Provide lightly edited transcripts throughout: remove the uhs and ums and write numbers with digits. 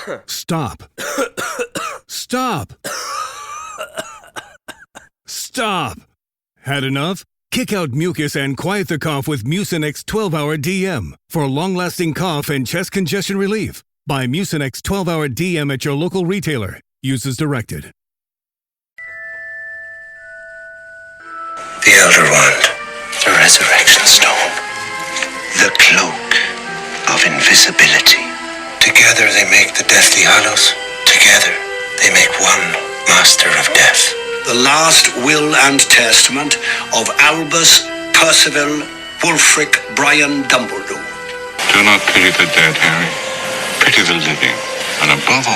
Stop. Stop. Stop. Had enough? Kick out mucus and quiet the cough with Mucinex 12-Hour DM for long-lasting cough and chest congestion relief. Buy Mucinex 12-Hour DM at your local retailer. Use as directed. The Elder Wand, the Resurrection Stone, the Cloak of Invisibility. Together they make the Deathly Hallows. Together they make one Master of Death. The last will and testament of Albus Percival Wulfric Brian Dumbledore. Do not pity the dead, Harry. Pity the living. And above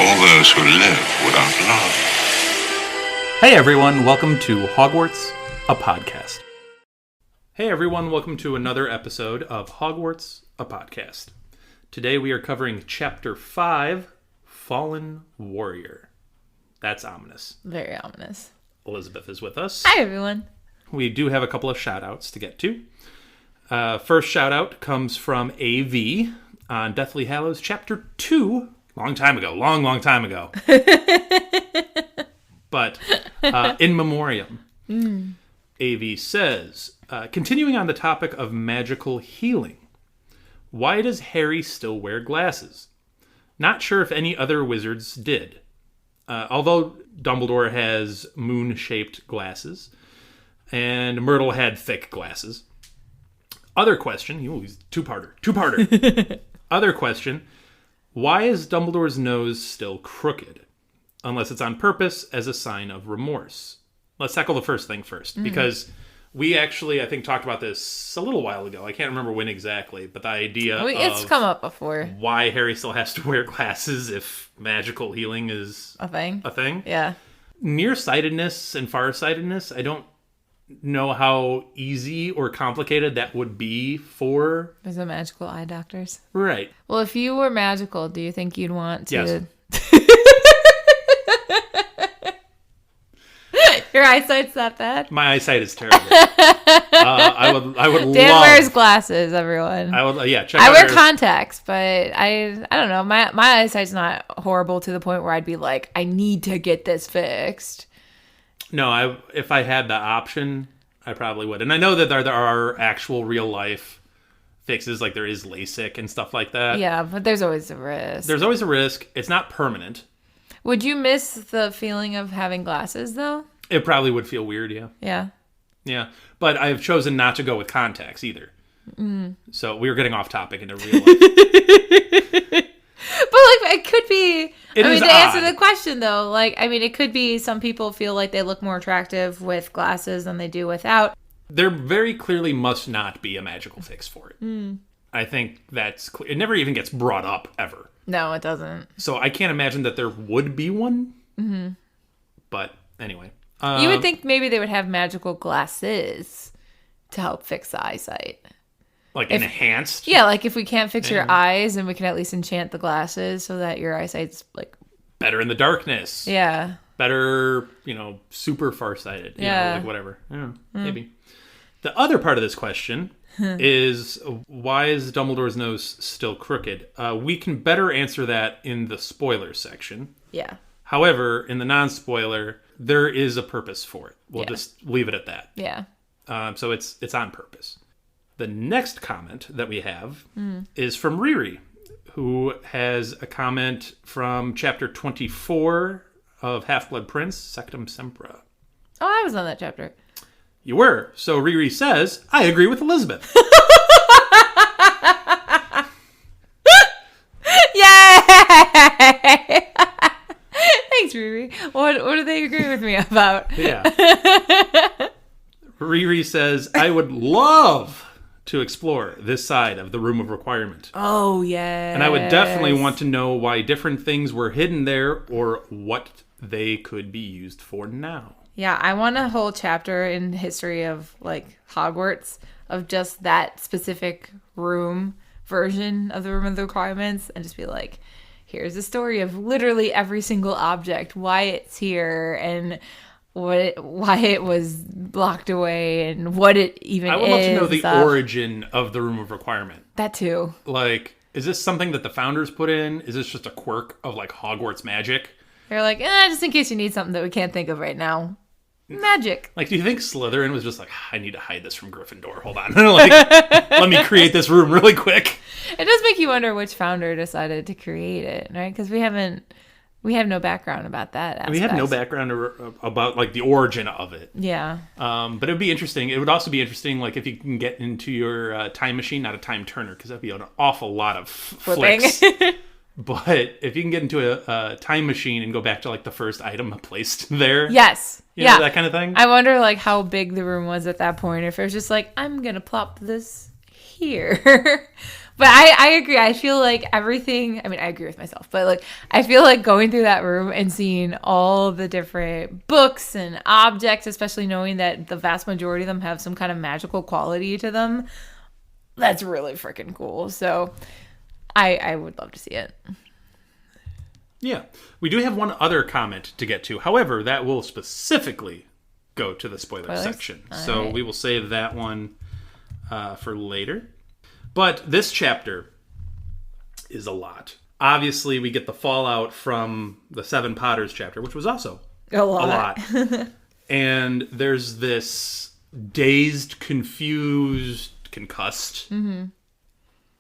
all those who live without love. Hey everyone, welcome to Hogwarts, a podcast. Hey everyone, welcome to another episode of Hogwarts, a podcast. Today we are covering Chapter 5, Fallen Warrior. That's ominous. Very ominous. Elizabeth is with us. Hi, everyone. We do have a couple of shout-outs to get to. First shout-out comes from AV on Deathly Hallows Chapter 2. Long time ago. Long time ago. But in memoriam. AV says, continuing on the topic of magical healing, why does Harry still wear glasses? Not sure if any other wizards did. Although Dumbledore has moon-shaped glasses, and Myrtle had thick glasses. Other question, he's two-parter. Other question, why is Dumbledore's nose still crooked? Unless it's on purpose as a sign of remorse. Let's tackle the first thing first, because we actually, I think, talked about this a little while ago. I can't remember when exactly, but the idea It's come up before. Why Harry still has to wear glasses if magical healing is A thing? Yeah. Nearsightedness and farsightedness, I don't know how easy or complicated that would be for... There's no magical eye doctors. Right. Well, if you were magical, do you think you'd want to... Yes. Your eyesight's that bad? My eyesight is terrible. I would Dan love... wears glasses, everyone. I would, check I out wear her- contacts, but I don't know. My eyesight's not horrible to the point where I'd be like, I need to get this fixed. No, if I had the option, I probably would. And I know that there are actual real life fixes, like there is LASIK and stuff like that. Yeah, but there's always a risk. There's always a risk. It's not permanent. Would you miss the feeling of having glasses, though? It probably would feel weird, yeah. Yeah. Yeah. But I've chosen not to go with contacts either. So we were getting off topic into real life. But, it could be... It is to odd. answer the question, though, it could be some people feel like they look more attractive with glasses than they do without. There very clearly must not be a magical fix for it. I think that's clear. It never even gets brought up, ever. No, it doesn't. So I can't imagine that there would be one. Mm-hmm. But anyway. You would think maybe they would have magical glasses to help fix the eyesight. Enhanced? Yeah, if we can't fix your eyes, then we can at least enchant the glasses so that your eyesight's, better in the darkness. Yeah. Better, super farsighted. Yeah. Whatever. Yeah, maybe. The other part of this question is, why is Dumbledore's nose still crooked? We can better answer that in the spoiler section. Yeah. However, in the non-spoiler, there is a purpose for it. We'll just leave it at that. Yeah. So it's on purpose. The next comment that we have is from Riri, who has a comment from chapter 24 of Half-Blood Prince, Sectum Sempra. Oh, I was on that chapter. You were. So Riri says, I agree with Elizabeth. Yay! Thanks, Riri. What do they agree with me about? Yeah. Riri says, I would love to explore this side of the Room of Requirement. Oh, yeah. And I would definitely want to know why different things were hidden there or what they could be used for now. Yeah, I want a whole chapter in history of, Hogwarts of just that specific room version of the Room of the Requirements and just be like, here's the story of literally every single object, why it's here, and why it was blocked away, and what it even is. I would love to know the origin of the Room of Requirement. That too. is this something that the founders put in? Is this just a quirk of like Hogwarts magic? They're like, just in case you need something that we can't think of right now. Magic. Like, do you think Slytherin was just like, I need to hide this from Gryffindor. Hold on. Like, let me create this room really quick. It does make you wonder which founder decided to create it, right? Because we have no background about that aspect. We have no background about like the origin of it. Yeah. But it would be interesting. It would also be interesting, like, if you can get into your time machine, not a time turner, because that'd be an awful lot of flicks. But if you can get into a time machine and go back to like the first item placed there. Yes. You know, that kind of thing. I wonder like how big the room was at that point. If it was just like, I'm going to plop this here. But I agree. I feel like everything, I mean, I agree with myself, but like, I feel like going through that room and seeing all the different books and objects, especially knowing that the vast majority of them have some kind of magical quality to them, that's really freaking cool. So I would love to see it. Yeah. We do have one other comment to get to. However, that will specifically go to the spoilers section. So we will save that one for later. But this chapter is a lot. Obviously, we get the fallout from the Seven Potters chapter, which was also a lot. And there's this dazed, confused, concussed,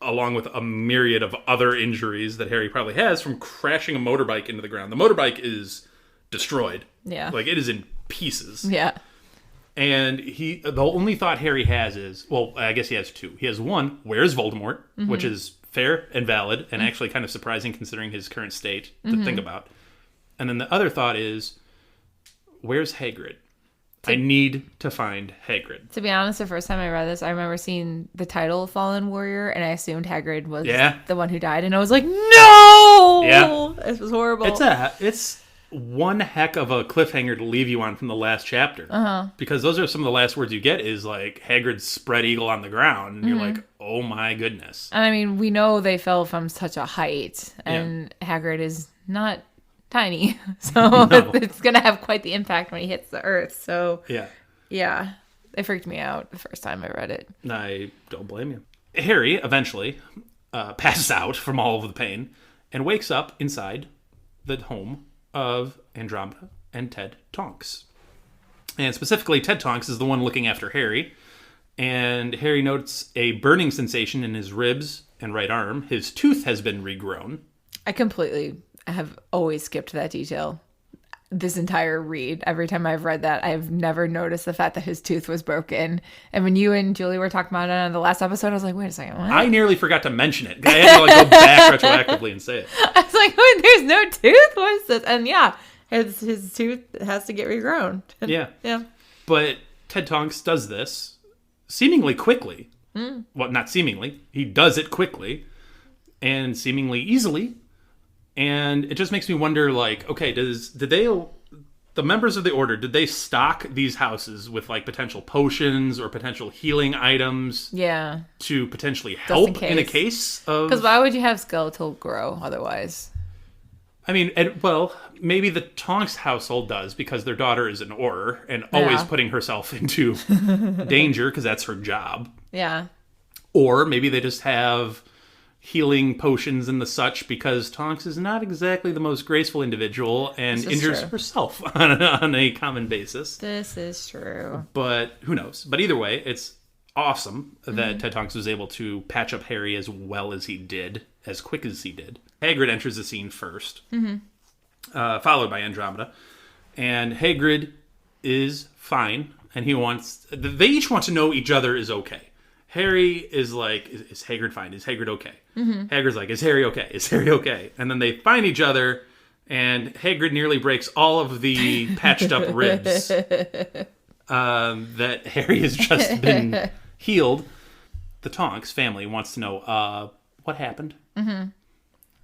along with a myriad of other injuries that Harry probably has from crashing a motorbike into the ground. The motorbike is destroyed. Yeah. Like, it is in pieces. Yeah. And the only thought Harry has is, well, I guess he has two. He has one, where's Voldemort? Which is fair and valid and actually kind of surprising considering his current state to think about. And then the other thought is, where's Hagrid? I need to find Hagrid. To be honest, the first time I read this, I remember seeing the title Fallen Warrior, and I assumed Hagrid was the one who died. And I was like, no! Yeah. This was horrible. It's one heck of a cliffhanger to leave you on from the last chapter. Because those are some of the last words you get is like Hagrid's spread eagle on the ground. And you're like, oh my goodness. And I mean, we know they fell from such a height, and Hagrid is not tiny. So it's going to have quite the impact when he hits the earth. So yeah, it freaked me out the first time I read it. I don't blame you. Harry eventually passes out from all of the pain and wakes up inside the home of Andromeda and Ted Tonks. And specifically, Ted Tonks is the one looking after Harry. And Harry notes a burning sensation in his ribs and right arm. His tooth has been regrown. I have always skipped that detail. This entire read, every time I've read that, I've never noticed the fact that his tooth was broken. And when you and Julie were talking about it on the last episode, I was like, wait a second, what? I nearly forgot to mention it. I had to like go back retroactively and say it. I was like, wait, there's no tooth? What is this? And yeah, his tooth has to get regrown. Yeah. Yeah. But Ted Tonks does this seemingly quickly. Well, not seemingly. He does it quickly and seemingly easily. And it just makes me wonder, like, okay, the members of the Order, did they stock these houses with, like, potential potions or potential healing items? Yeah. To potentially help in a case of... Because why would you have skeletal grow otherwise? I mean, well, maybe the Tonks household does because their daughter is an Auror and always putting herself into danger because that's her job. Yeah. Or maybe they just have healing potions and the such because Tonks is not exactly the most graceful individual and injures herself on a common basis. This is true. But who knows? But either way, it's awesome that Ted Tonks was able to patch up Harry as well as he did, as quick as he did. Hagrid enters the scene first, followed by Andromeda. And Hagrid is fine, and they each want to know each other is okay. Harry is like, is Hagrid fine? Is Hagrid okay? Hagrid's like, is Harry okay? Is Harry okay? And then they find each other, and Hagrid nearly breaks all of the patched up ribs that Harry has just been healed. The Tonks family wants to know what happened.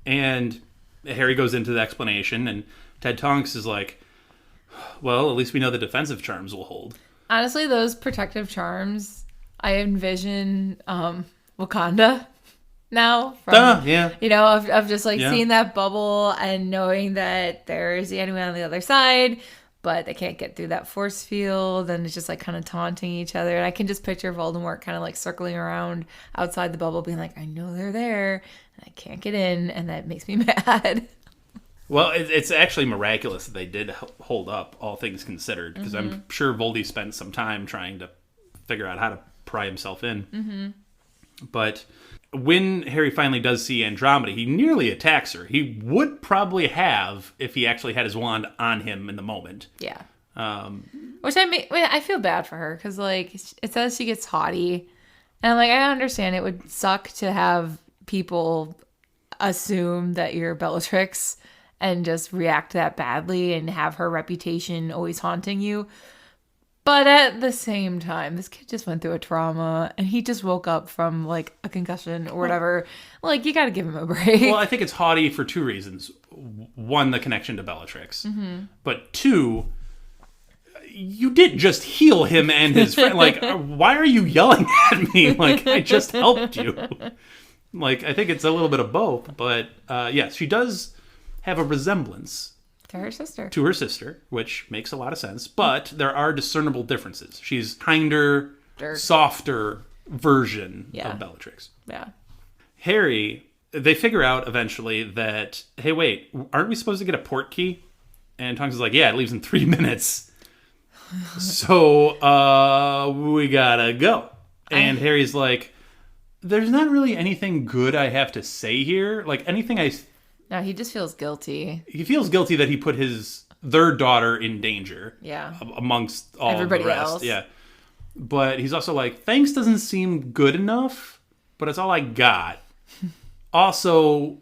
And Harry goes into the explanation, and Ted Tonks is like, well, at least we know the defensive charms will hold. Honestly, those protective charms... I envision Wakanda now. You know, of just like seeing that bubble and knowing that there is the enemy on the other side, but they can't get through that force field, and it's just like kind of taunting each other. And I can just picture Voldemort kind of like circling around outside the bubble, being like, I know they're there, and I can't get in, and that makes me mad. Well, it's actually miraculous that they did hold up, all things considered, because I'm sure Voldy spent some time trying to figure out how to pry himself in. Mm-hmm. But when Harry finally does see Andromeda, he nearly attacks her. He would probably have if he actually had his wand on him in the moment. Yeah. Which I feel bad for her, because like it says she gets haughty, and like I understand it would suck to have people assume that you're Bellatrix and just react that badly and have her reputation always haunting you. But at the same time, this kid just went through a trauma, and he just woke up from like a concussion or whatever. Like, you got to give him a break. Well, I think it's haughty for two reasons. One, the connection to Bellatrix. Mm-hmm. But two, you didn't just heal him and his friend. Like, why are you yelling at me? Like, I just helped you. Like, I think it's a little bit of both. But yes, she does have a resemblance to her sister, which makes a lot of sense. But there are discernible differences. She's kinder, softer version of Bellatrix. Yeah. Harry, they figure out eventually that, hey, wait, aren't we supposed to get a port key? And Tonks is like, yeah, it leaves in 3 minutes. So we gotta go. And Harry's like, there's not really anything good I have to say here. Like, anything No, he just feels guilty. He feels guilty that he put their daughter in danger. Yeah. Amongst all everybody the rest. Else. Yeah. But he's also like, thanks doesn't seem good enough, but it's all I got. Also,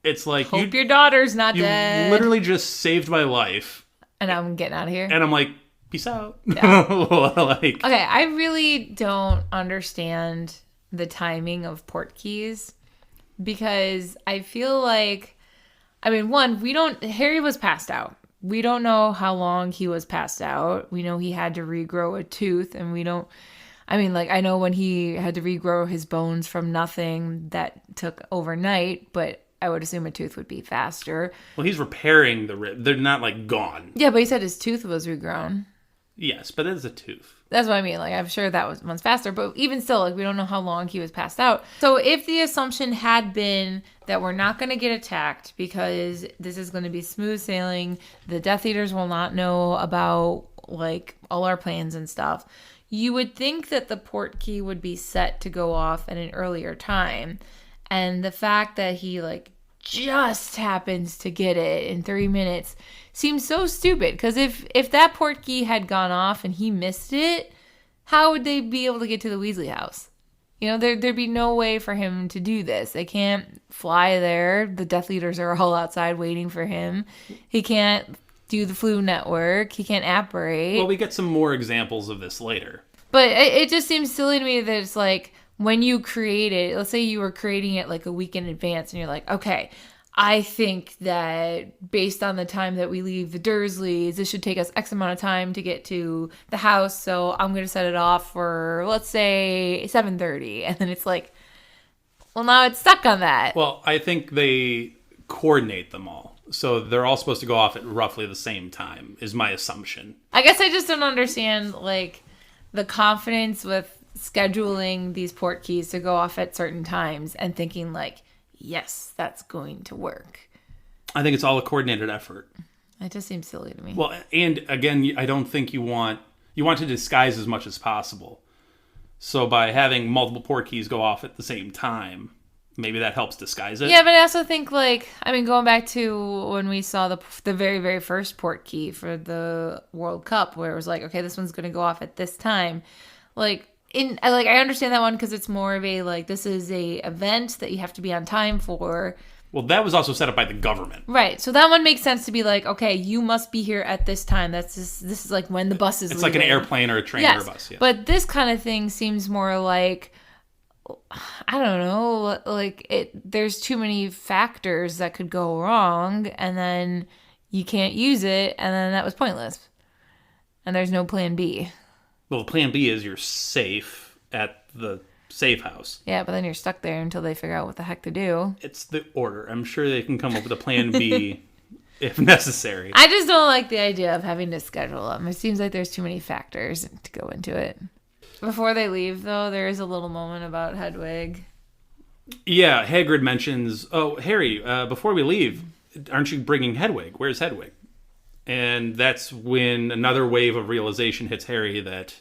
it's like, hope your daughter's not dead. You literally just saved my life. And I'm getting out of here. And I'm like, peace out. Yeah. Okay, I really don't understand the timing of port keys. Because I feel like, I mean, Harry was passed out. We don't know how long he was passed out. We know he had to regrow a tooth, and I know when he had to regrow his bones from nothing, that took overnight, but I would assume a tooth would be faster. Well, he's repairing the rib. They're not, like, gone. Yeah, but he said his tooth was regrown. Yes, but it is a tooth. That's what I mean. Like, I'm sure that one's faster, but even still, like, we don't know how long he was passed out. So if the assumption had been that we're not going to get attacked because this is going to be smooth sailing, the Death Eaters will not know about, like, all our plans and stuff, you would think that the port key would be set to go off at an earlier time. And the fact that he, like, just happens to get it in 3 minutes seems so stupid, because if that port key had gone off and he missed it, how would they be able to get to the Weasley house? You know, there'd be no way for him to do this. They can't fly there. The Death Eaters are all outside waiting for him. He can't do the flu network. He can't apparate. Well, we get some more examples of this later. But it just seems silly to me that it's like, when you create it, let's say you were creating it like a week in advance, and you're like, okay, I think that based on the time that we leave the Dursleys, this should take us X amount of time to get to the house, so I'm going to set it off for, let's say, 7:30. And then it's like, well, now it's stuck on that. Well, I think they coordinate them all. So they're all supposed to go off at roughly the same time, is my assumption. I guess I just don't understand, like, the confidence with scheduling these port keys to go off at certain times and thinking, like, yes, that's going to work. I think it's all a coordinated effort. It just seems silly to me. Well, and again, I don't think you want to disguise as much as possible. So by having multiple port keys go off at the same time, maybe that helps disguise it. Yeah, but I also think, like, I mean, going back to when we saw the very, very first port key for the World Cup, where it was like, okay, this one's going to go off at this time. Like, I understand that one because it's more of a, like, this is a event that you have to be on time for. Well, that was also set up by the government. Right. So that one makes sense to be like, okay, you must be here at this time. This is like when the bus is leaving. Like an airplane or a train or a bus. Yeah. But this kind of thing seems more like, I don't know, like there's too many factors that could go wrong, and then you can't use it, and then that was pointless. And there's no plan B. Well, plan B is you're safe at the safe house. Yeah, but then you're stuck there until they figure out what the heck to do. It's the order. I'm sure they can come up with a plan B if necessary. I just don't like the idea of having to schedule them. It seems like there's too many factors to go into it. Before they leave, though, there is a little moment about Hedwig. Yeah, Hagrid mentions, "Oh, Harry, before we leave, aren't you bringing Hedwig? Where's Hedwig?" And that's when another wave of realization hits Harry that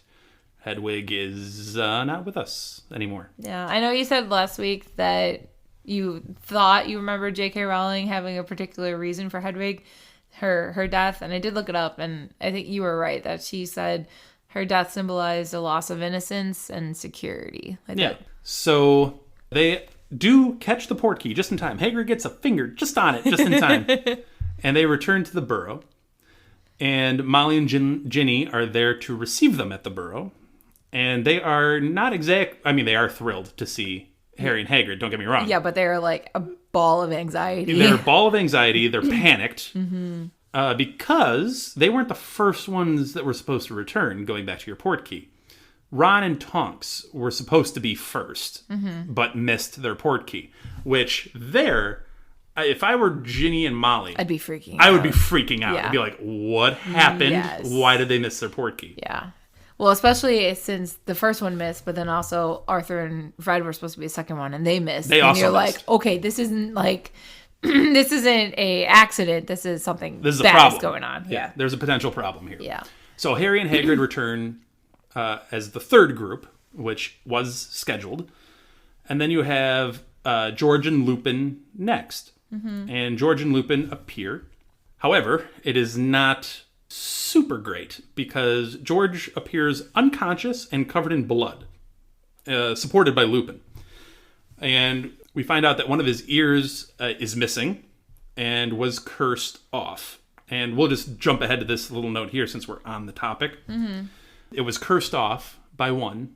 Hedwig is not with us anymore. Yeah, I know you said last week that you thought you remembered J.K. Rowling having a particular reason for Hedwig, her death, and I did look it up, and I think you were right that she said her death symbolized a loss of innocence and security. Yeah. So they do catch the portkey just in time. Hagrid gets a finger just on it, just in time. And they return to the burrow. And Molly and Ginny are there to receive them at the burrow. And they are not they are thrilled to see Harry and Hagrid, don't get me wrong. Yeah, but they're like a ball of anxiety. They're a ball of anxiety. They're panicked. Because they weren't the first ones that were supposed to return, going back to your portkey. Ron and Tonks were supposed to be first, but missed their portkey. Which if I were Ginny and Molly, I'd be freaking out. I would be freaking out. Yeah. I'd be like, what happened? Yes. Why did they miss their portkey? Yeah. Well, especially since the first one missed, but then also Arthur and Fred were supposed to be the second one, and they missed. They and also you're missed. like, okay, this isn't like... this isn't a accident. This is something This is a bad problem is going on. Yeah, there's a potential problem here. Yeah. So Harry and Hagrid return as the third group, which was scheduled. And then you have George and Lupin next. And George and Lupin appear. However, it is not super great because George appears unconscious and covered in blood, supported by Lupin. And we find out that one of his ears is missing and was cursed off. And we'll just jump ahead to this little note here since we're on the topic. It was cursed off by one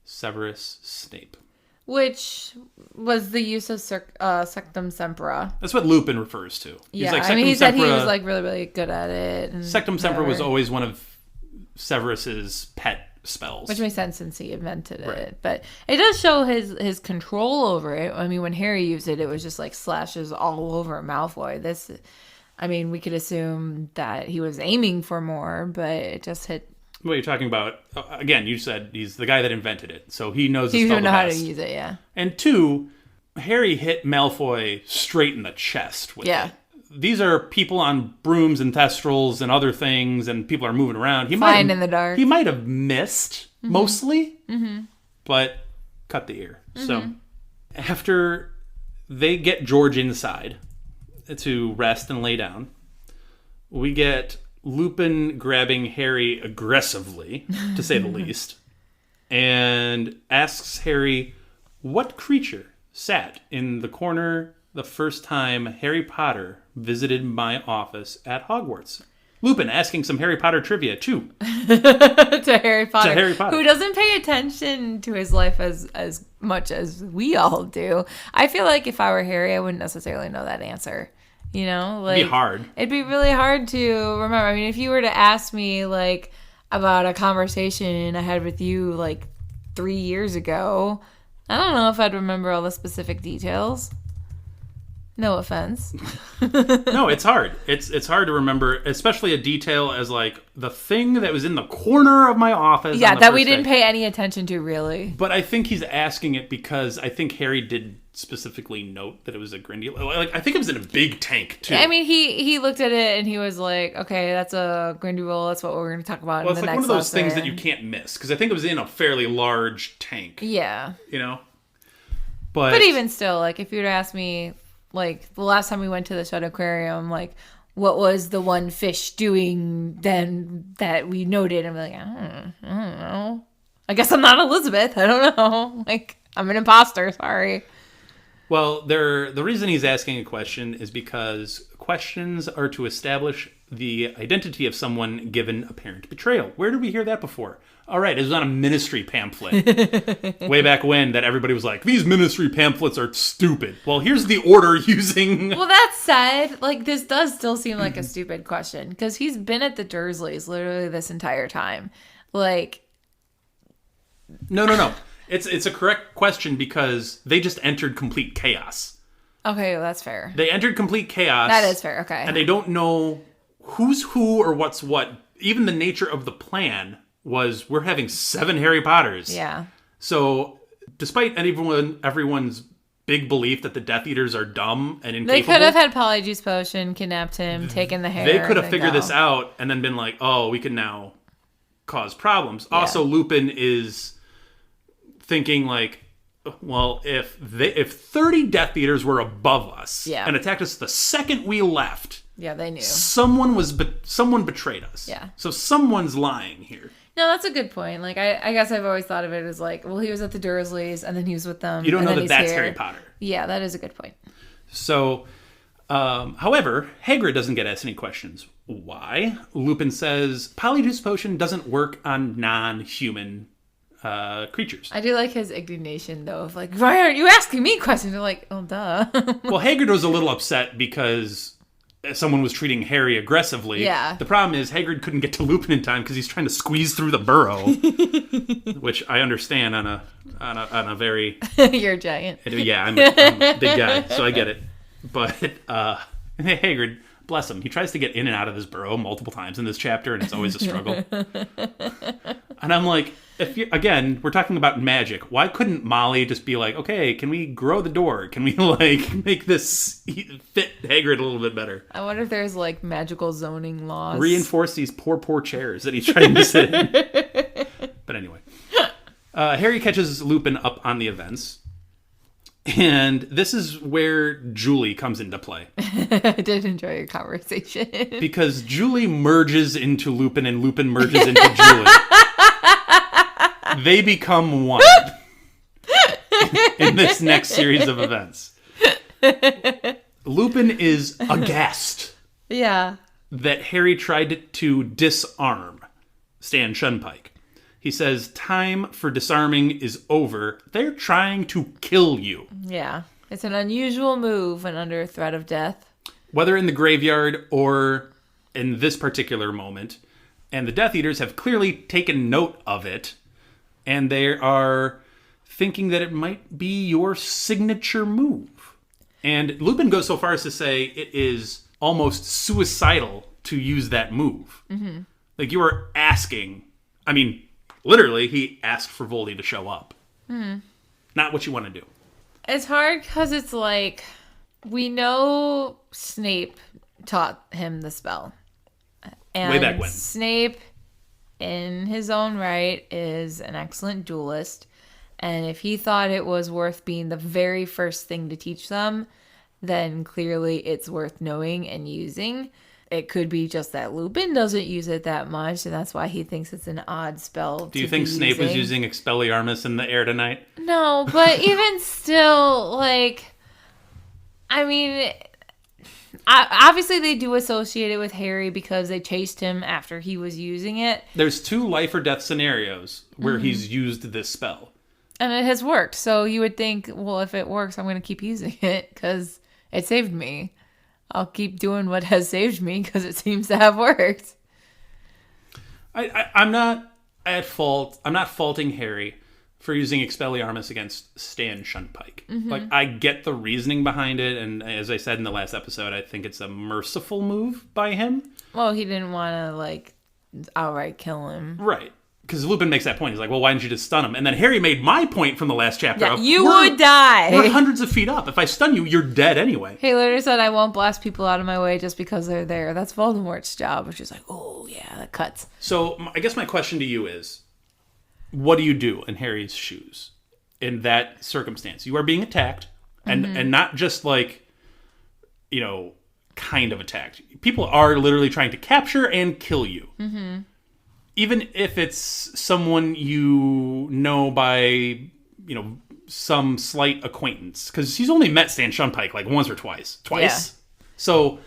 Severus Snape. Which was the use of Sectum Sempra. That's what Lupin refers to. Yeah, He's like, I mean, he said he Sempra- was like really, really good at it. And Sectum Sempra was whatever. always one of Severus's pet spells. Which makes sense since he invented it. Right. But it does show his control over it. I mean, when Harry used it, it was just like slashes all over Malfoy. We could assume that he was aiming for more, but it just hit. What you're talking about, again, you said he's the guy that invented it, so he knows the He spell didn't the know how to best. use it, yeah. And two, Harry hit Malfoy straight in the chest with Yeah. it. These are people on brooms and thestrals and other things, and people are moving around. Flying in the dark. He might have missed, mostly, but cut the ear. So after they get George inside to rest and lay down, we get Lupin grabbing Harry aggressively, to say the least, and asks Harry what creature sat in the corner the first time Harry Potter visited my office at Hogwarts. Lupin asking some Harry Potter trivia, too. to Harry Potter. To Harry Potter. Who doesn't pay attention to his life as much as we all do. I feel like if I were Harry, I wouldn't necessarily know that answer. You know? Like, It'd be hard. It'd be really hard to remember. I mean, if you were to ask me, like, about a conversation I had with you, like, 3 years ago, I don't know if I'd remember all the specific details. No offense. No, it's hard. It's hard to remember, especially a detail as like the thing that was in the corner of my office. Yeah, on the that first we didn't day. pay any attention to, really. But I think he's asking it because I think Harry did specifically note that it was a Grindylow. Like I think it was in a big tank too. I mean, he looked at it and he was like, "Okay, that's a Grindelwald. That's what we're going to talk about well, in it's the like next one of those lesson." things that you can't miss because I think it was in a fairly large tank. Yeah, You know. But even still, like if you were to ask me, like the last time we went to the Shut Aquarium, like what was the one fish doing then that we noted? I'm like, I don't know. I guess I'm not Elizabeth. I don't know. Like I'm an imposter. Sorry. Well, the reason he's asking a question is because questions are to establish the identity of someone given apparent betrayal. Where did we hear that before? All right, it was on a ministry pamphlet way back when that everybody was like, these ministry pamphlets are stupid. Well, here's the order using... Well, that said, like this does still seem like a stupid question because he's been at the Dursleys literally this entire time. Like... No. It's a correct question because they just entered complete chaos. Okay, well, that's fair. They entered complete chaos. That is fair, okay. And they don't know who's who or what's what. Even the nature of the plan was, we're having 7 Harry Potters. Yeah. So, despite everyone's big belief that the Death Eaters are dumb and incapable, They could have had Polyjuice Potion, kidnapped him, taken the hair. they could have figured this out and then been like, oh, we can now cause problems. Yeah. Also, Lupin is thinking like, well, if 30 Death Eaters were above us and attacked us the second we left, they knew someone betrayed us. Yeah, so someone's lying here. No, that's a good point. Like, I guess I've always thought of it as like, well, he was at the Dursleys and then he was with them. You don't know that that's here. Harry Potter. Yeah, that is a good point. So, however, Hagrid doesn't get asked any questions. Why? Lupin says Polyjuice Potion doesn't work on non-human creatures. I do like his indignation, though, of like, why aren't you asking me questions? They're like, oh, duh. Well, Hagrid was a little upset because someone was treating Harry aggressively. Yeah. The problem is Hagrid couldn't get to Lupin in time because he's trying to squeeze through the burrow, which I understand on a very. You're a giant. Yeah, I'm a big guy, so I get it. But Hagrid, bless him, he tries to get in and out of this burrow multiple times in this chapter, and it's always a struggle. And I'm like, we're talking about magic. Why couldn't Molly just be like, okay, can we grow the door? Can we like make this fit Hagrid a little bit better? I wonder if there's like magical zoning laws. Reinforce these poor chairs that he's trying to sit in. But anyway, Harry catches Lupin up on the events. And this is where Julie comes into play. I did enjoy your conversation. Because Julie merges into Lupin and Lupin merges into Julie. They become one in this next series of events. Lupin is aghast. Yeah. That Harry tried to disarm Stan Shunpike. He says, time for disarming is over. They're trying to kill you. Yeah. It's an unusual move and under threat of death. Whether in the graveyard or in this particular moment. And the Death Eaters have clearly taken note of it. And they are thinking that it might be your signature move. And Lupin goes so far as to say it is almost suicidal to use that move. Mm-hmm. Like, you are asking... I mean... Literally, he asked for Voldy to show up. Not what you want to do. It's hard because it's like, we know Snape taught him the spell. And way back when. Snape, in his own right, is an excellent duelist. And if he thought it was worth being the very first thing to teach them, then clearly it's worth knowing and using. It could be just that Lupin doesn't use it that much, and that's why he thinks it's an odd spell. Do you think Snape was using Expelliarmus in the air tonight? No, but even still, like, I mean, obviously they do associate it with Harry because they chased him after he was using it. There's 2 life or death scenarios where he's used this spell. And it has worked, so you would think, well, if it works, I'm going to keep using it because it saved me. I'll keep doing what has saved me because it seems to have worked. I'm not at fault. I'm not faulting Harry for using Expelliarmus against Stan Shunpike. Mm-hmm. Like, I get the reasoning behind it, and as I said in the last episode, I think it's a merciful move by him. Well, he didn't want to, like, outright kill him. Right. Because Lupin makes that point. He's like, well, why didn't you just stun him? And then Harry made my point from the last chapter. Yeah, you would die. We're hundreds of feet up. If I stun you, you're dead anyway. He literally said, I won't blast people out of my way just because they're there. That's Voldemort's job. Which is like, oh, yeah, that cuts. So I guess my question to you is, what do you do in Harry's shoes in that circumstance? You are being attacked, and not just like, you know, kind of attacked. People are literally trying to capture and kill you. Mm-hmm. Even if it's someone you know by, you know, some slight acquaintance. Because he's only met Stan Shunpike like once or twice. Yeah. So,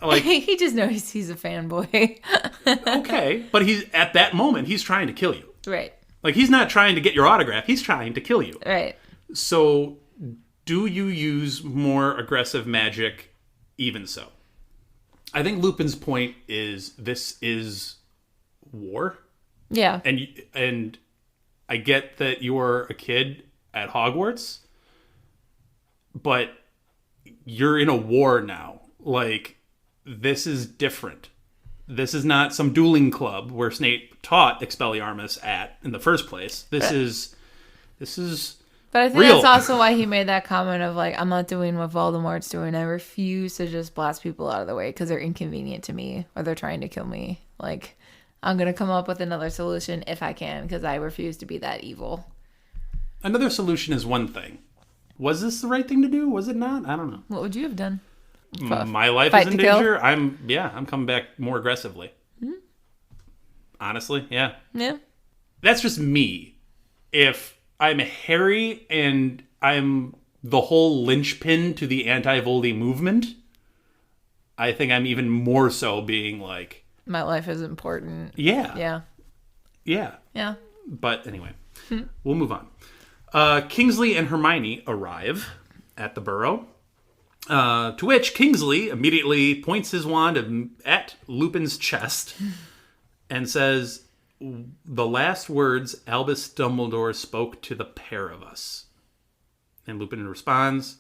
like... he just knows he's a fanboy. Okay. But he's at that moment, he's trying to kill you. Right. Like, he's not trying to get your autograph. He's trying to kill you. Right. So, do you use more aggressive magic even so? I think Lupin's point is this is... war. Yeah. And I get that you're a kid at Hogwarts, but you're in a war now. Like, this is different. This is not some dueling club where Snape taught Expelliarmus at in the first place. This is But I think real. that's also why he made that comment of like, I'm not doing what Voldemort's doing. I refuse to just blast people out of the way because they're inconvenient to me or they're trying to kill me. Like, I'm going to come up with another solution if I can because I refuse to be that evil. Another solution is one thing. Was this the right thing to do? Was it not? I don't know. What would you have done? My life Fight is in to kill? danger. I'm coming back more aggressively. Honestly, yeah. Yeah. That's just me. If I'm Harry and I'm the whole linchpin to the anti-Voldy movement, I think I'm even more so being like, My life is important. yeah. Yeah. But anyway, we'll move on. Kingsley and Hermione arrive at the Burrow, to which Kingsley immediately points his wand at Lupin's chest and says, "The last words Albus Dumbledore spoke to the pair of us." And Lupin responds,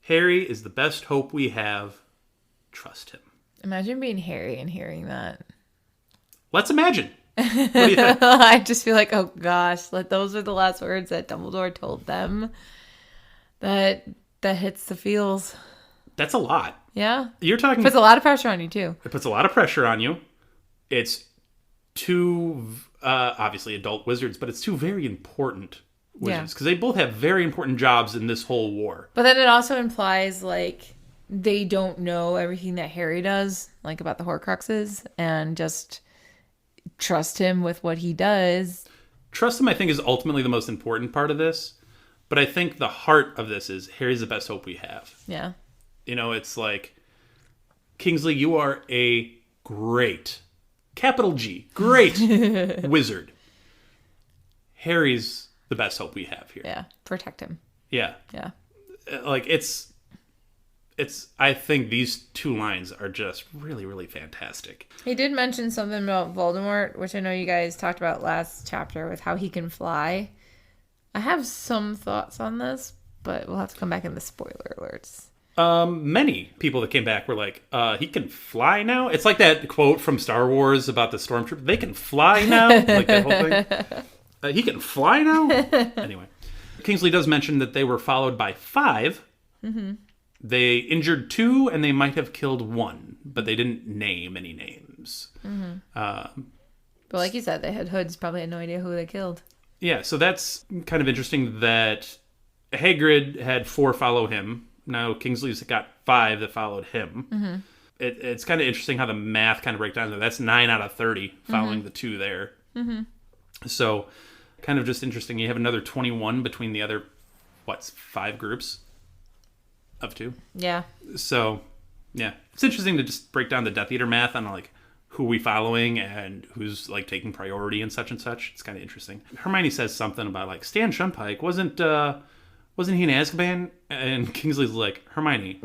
"Harry is the best hope we have. Trust him." Imagine being Harry and hearing that. Let's imagine. What do you think? I just feel like, oh gosh, like those are the last words that Dumbledore told them. That hits the feels. That's a lot. Yeah. You're talking... Puts a lot of pressure on you too. It puts a lot of pressure on you. It's two, obviously adult wizards, but it's two very important wizards. Because they both have very important jobs in this whole war. But then it also implies like they don't know everything that Harry does, like about the Horcruxes, and just trust him with what he does. Trust him, I think, is ultimately the most important part of this. But I think the heart of this is Harry's the best hope we have. Yeah. You know, it's like, Kingsley, you are a great, capital G, great wizard. Harry's the best hope we have here. Yeah. Protect him. Yeah. Yeah. Like, I think these two lines are just really, really fantastic. He did mention something about Voldemort, which I know you guys talked about last chapter with how he can fly. I have some thoughts on this, but we'll have to come back in the spoiler alerts. Many people that came back were like, he can fly now? It's like that quote from Star Wars about the stormtrooper. They can fly now? Like that whole thing. He can fly now? Anyway. Kingsley does mention that they were followed by 5. Mm-hmm. They injured 2, and they might have killed 1, but they didn't name any names. Mm-hmm. But like you said, they had hoods, probably had no idea who they killed. Yeah, so that's kind of interesting that Hagrid had 4 follow him. Now Kingsley's got 5 that followed him. Mm-hmm. It's kind of interesting how the math kind of breaks down. That's 9 out of 30 following the 2 there. Mm-hmm. So kind of just interesting. You have another 21 between the other, 5 groups of 2. Yeah. So, yeah. It's interesting to just break down the Death Eater math on, like, who we following and who's, like, taking priority and such. It's kind of interesting. Hermione says something about, like, Stan Shunpike, wasn't he in Azkaban? And Kingsley's like, Hermione,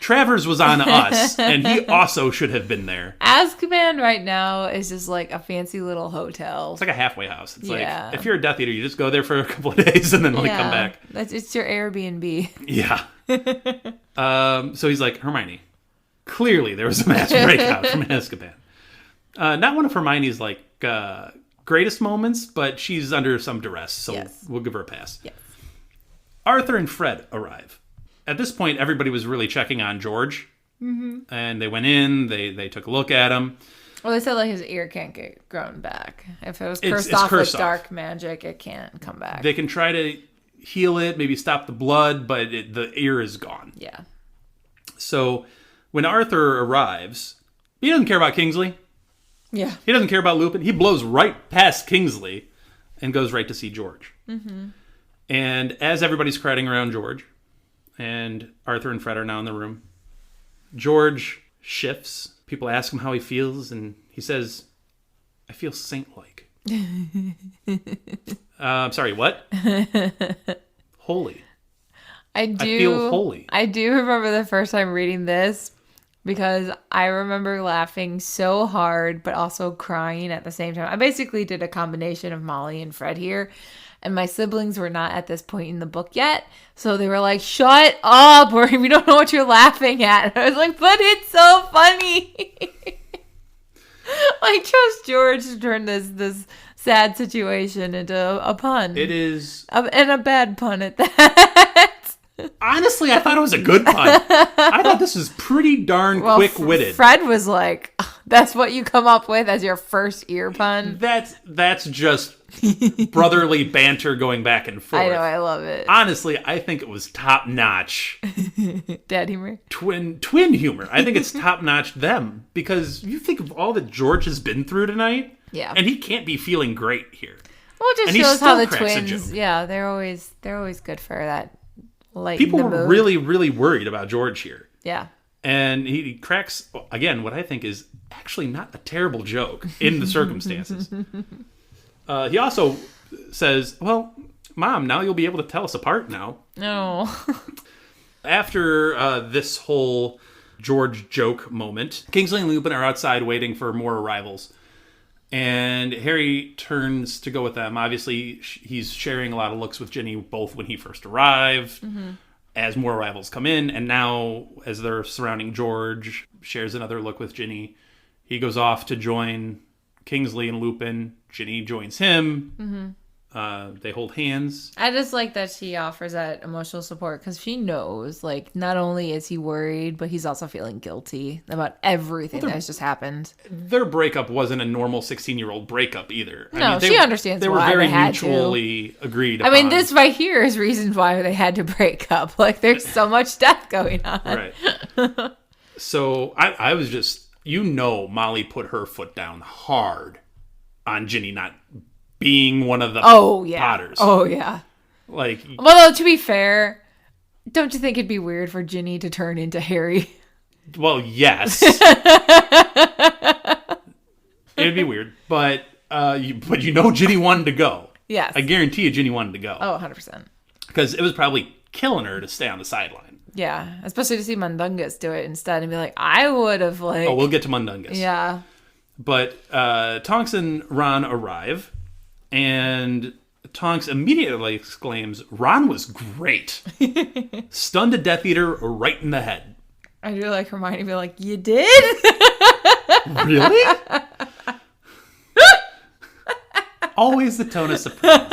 Travers was on us, and he also should have been there. Azkaban right now is just like a fancy little hotel. It's like a halfway house. It's Yeah. like, if you're a Death Eater, you just go there for a couple of days and then, like, come back. It's your Airbnb. Yeah. So he's like, Hermione, clearly there was a mass breakout from Azkaban. Not one of Hermione's, like, greatest moments, but she's under some duress, so Yes. we'll give her a pass. Yes. Arthur and Fred arrive. At this point, everybody was really checking on George. Mm-hmm. And they went in, they took a look at him. Well, they said like his ear can't get grown back. If it was It's cursed off cursed with off. dark magic, it can't come back. They can try to heal it, maybe stop the blood, but the ear is gone. Yeah. So when Arthur arrives, he doesn't care about Kingsley. Yeah. He doesn't care about Lupin. He blows right past Kingsley and goes right to see George. Mm-hmm. And as everybody's crowding around George, and Arthur and Fred are now in the room, George shifts. People ask him how he feels, and he says, I feel saint-like. I'm sorry, what? Holy. I feel holy. I do remember the first time reading this because I remember laughing so hard, but also crying at the same time. I basically did a combination of Molly and Fred here. And my siblings were not at this point in the book yet. So they were like, shut up, or we don't know what you're laughing at. And I was like, but it's so funny. I trust George to turn this sad situation into a pun. It is. And a bad pun at that. Honestly, I thought it was a good pun. I thought this was pretty darn quick-witted. Fred was like, that's what you come up with as your first ear pun? That's just brotherly banter going back and forth. I know, I love it. Honestly, I think it was top-notch. Dad humor? Twin humor. I think it's top-notch them. Because you think of all that George has been through tonight. Yeah. And he can't be feeling great here. Well, it and just shows how the cracks a twins, joke. yeah, they're always good for that. People were really, really worried about George here. Yeah. And he cracks, again, what I think is actually not a terrible joke in the circumstances. He also says, well, Mom, now you'll be able to tell us apart now. No. After this whole George joke moment, Kingsley and Lupin are outside waiting for more arrivals. And Harry turns to go with them. Obviously, he's sharing a lot of looks with Ginny, both when he first arrived, as more arrivals come in, and now, as they're surrounding George, shares another look with Ginny. He goes off to join Kingsley and Lupin. Ginny joins him. They hold hands. I just like that she offers that emotional support because she knows, like, not only is he worried, but he's also feeling guilty about everything that has just happened. Their breakup wasn't a normal 16-year-old breakup either. No, she understands they why were very they had mutually agreed I upon. mean, this right here is reason why they had to break up. Like, there's so much death going on. Right. So I was just, Molly put her foot down hard on Ginny not being one of the Potters. Oh, yeah. Like, well, to be fair, don't you think it'd be weird for Ginny to turn into Harry? Well, yes. It'd be weird, but Ginny wanted to go. Yes. I guarantee you Ginny wanted to go. Oh, 100%. Because it was probably killing her to stay on the sideline. Yeah, especially to see Mundungus do it instead and be like, I would have, like... Oh, we'll get to Mundungus. Yeah. But Tonks and Ron arrive, and Tonks immediately exclaims, Ron was great. Stunned a Death Eater right in the head. I do like Hermione be like, you did? Really? Always the tone of surprise.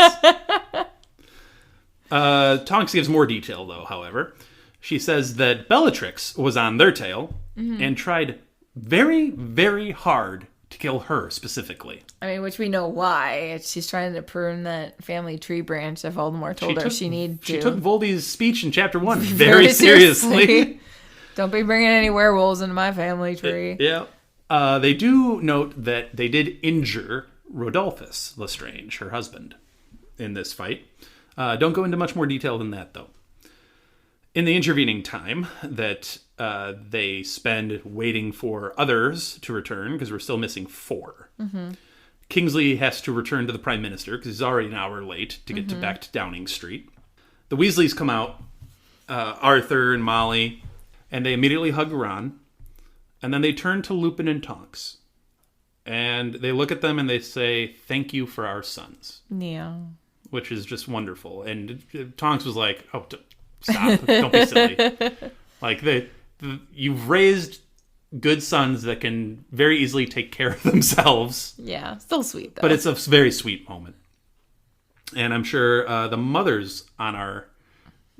Tonks gives more detail, though, however. She says that Bellatrix was on their tail and tried very, very hard to kill her specifically. I mean, which we know why. She's trying to prune that family tree branch that Voldemort told her she needed to. She took Voldy's speech in Chapter 1 very seriously. Don't be bringing any werewolves into my family tree. Yeah. They do note that they did injure Rodolphus Lestrange, her husband, in this fight. Don't go into much more detail than that, though. In the intervening time that they spend waiting for others to return, because we're still missing 4, Kingsley has to return to the Prime Minister, because he's already an hour late to get back to Downing Street. The Weasleys come out, Arthur and Molly, and they immediately hug Ron, and then they turn to Lupin and Tonks. And they look at them and they say, thank you for our sons. Yeah. Which is just wonderful. And Tonks was like, oh, stop. Don't be silly. Like, you've raised good sons that can very easily take care of themselves. Yeah, still sweet, though. But it's a very sweet moment. And I'm sure the mothers on our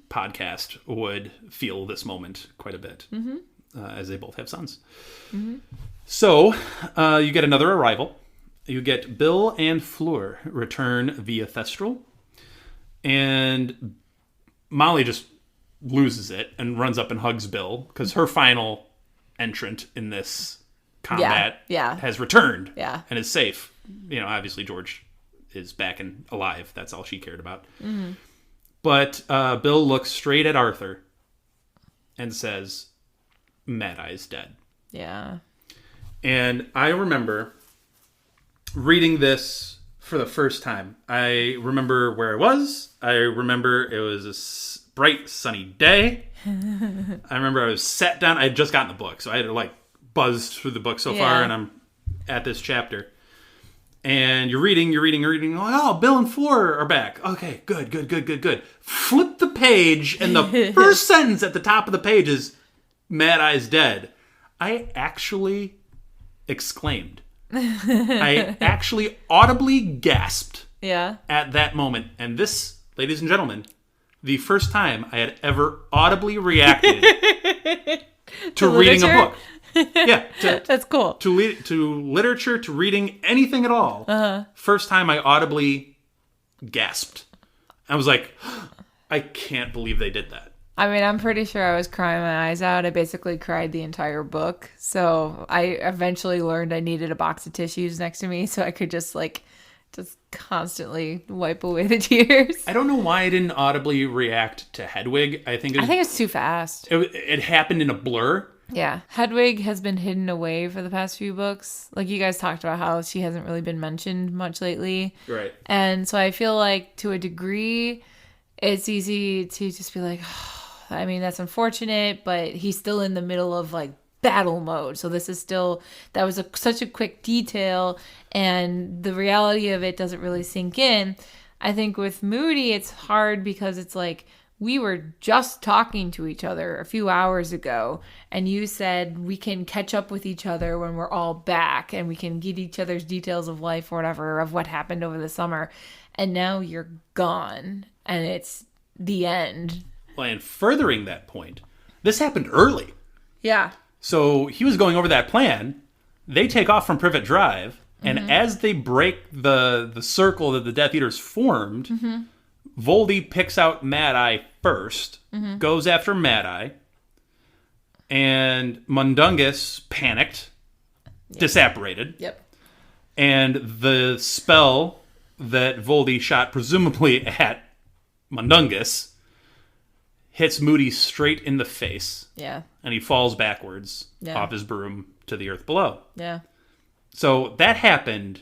podcast would feel this moment quite a bit, as they both have sons. So, you get another arrival. You get Bill and Fleur return via Thestral. And Molly just loses it and runs up and hugs Bill because her final entrant in this combat has returned and is safe. You know, obviously George is back and alive. That's all she cared about. But Bill looks straight at Arthur and says, Mad Eye's dead. Yeah. And I remember reading this for the first time. I remember where I was. I remember it was a bright, sunny day. I remember I was sat down. I had just gotten the book, so I had to, like, buzz through the book so far, and I'm at this chapter. And you're reading. Oh, Bill and Fleur are back. Okay, good. Flip the page, and the first sentence at the top of the page is, Mad Eye's dead. I actually exclaimed. I actually audibly gasped at that moment. And this, ladies and gentlemen, the first time I had ever audibly reacted to reading a book. Yeah. That's cool. To literature, to reading anything at all. First time I audibly gasped. I was like, I can't believe they did that. I mean, I'm pretty sure I was crying my eyes out. I basically cried the entire book. So I eventually learned I needed a box of tissues next to me so I could just constantly wipe away the tears. I don't know why I didn't audibly react to Hedwig. I think it's too fast. It happened in a blur. Yeah. Hedwig has been hidden away for the past few books. Like you guys talked about how she hasn't really been mentioned much lately. Right. And so I feel like to a degree, it's easy to just be like, oh, I mean, that's unfortunate, but he's still in the middle of battle mode. So this is still, that was such a quick detail, and the reality of it doesn't really sink in. I think with Moody, it's hard because it's like, we were just talking to each other a few hours ago, and you said we can catch up with each other when we're all back, and we can get each other's details of life or whatever, of what happened over the summer. And now you're gone, and it's the end. And furthering that point, this happened early. Yeah. So he was going over that plan. They take off from Privet Drive, and as they break the circle that the Death Eaters formed, Voldy picks out Mad Eye first, goes after Mad Eye, and Mundungus panicked, disapparated. Yep. And the spell that Voldy shot presumably at Mundungus hits Moody straight in the face. Yeah. And he falls backwards off his broom to the earth below. Yeah. So that happened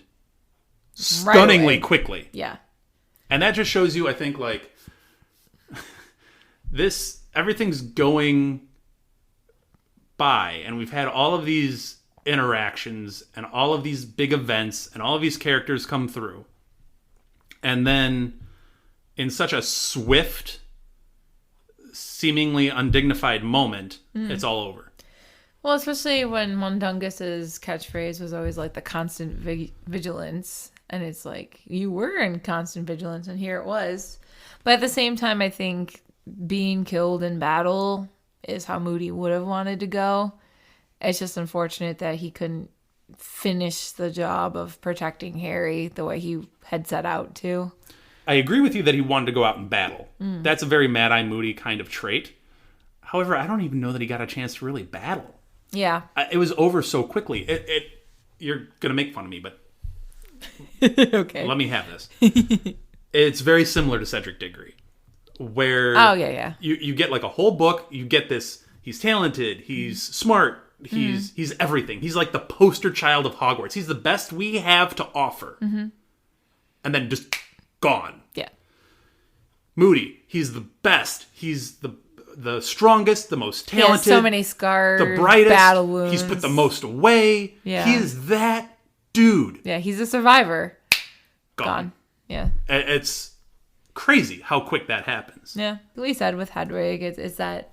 stunningly quickly. Yeah. And that just shows you, I think, everything's going by, and we've had all of these interactions and all of these big events and all of these characters come through. And then in such a swift, seemingly undignified moment, it's all over. Well, especially when Mundungus's catchphrase was always the constant vigilance. And it's like, you were in constant vigilance, and here it was. But at the same time, I think being killed in battle is how Moody would have wanted to go. It's just unfortunate that he couldn't finish the job of protecting Harry the way he had set out to. I agree with you that he wanted to go out and battle. That's a very Mad Eye Moody kind of trait. However, I don't even know that he got a chance to really battle. Yeah. It was over so quickly. You're going to make fun of me, but okay. Let me have this. It's very similar to Cedric Diggory, where you get a whole book. You get this. He's talented. He's smart. He's everything. He's like the poster child of Hogwarts. He's the best we have to offer. And then just gone. Yeah. Moody. He's the best. He's the strongest, the most talented. He has so many scars. The brightest. Battle wounds. He's put the most away. Yeah. He is that dude. Yeah, he's a survivor. Gone. Yeah. It's crazy how quick that happens. Yeah. We said with Hedwig, it's that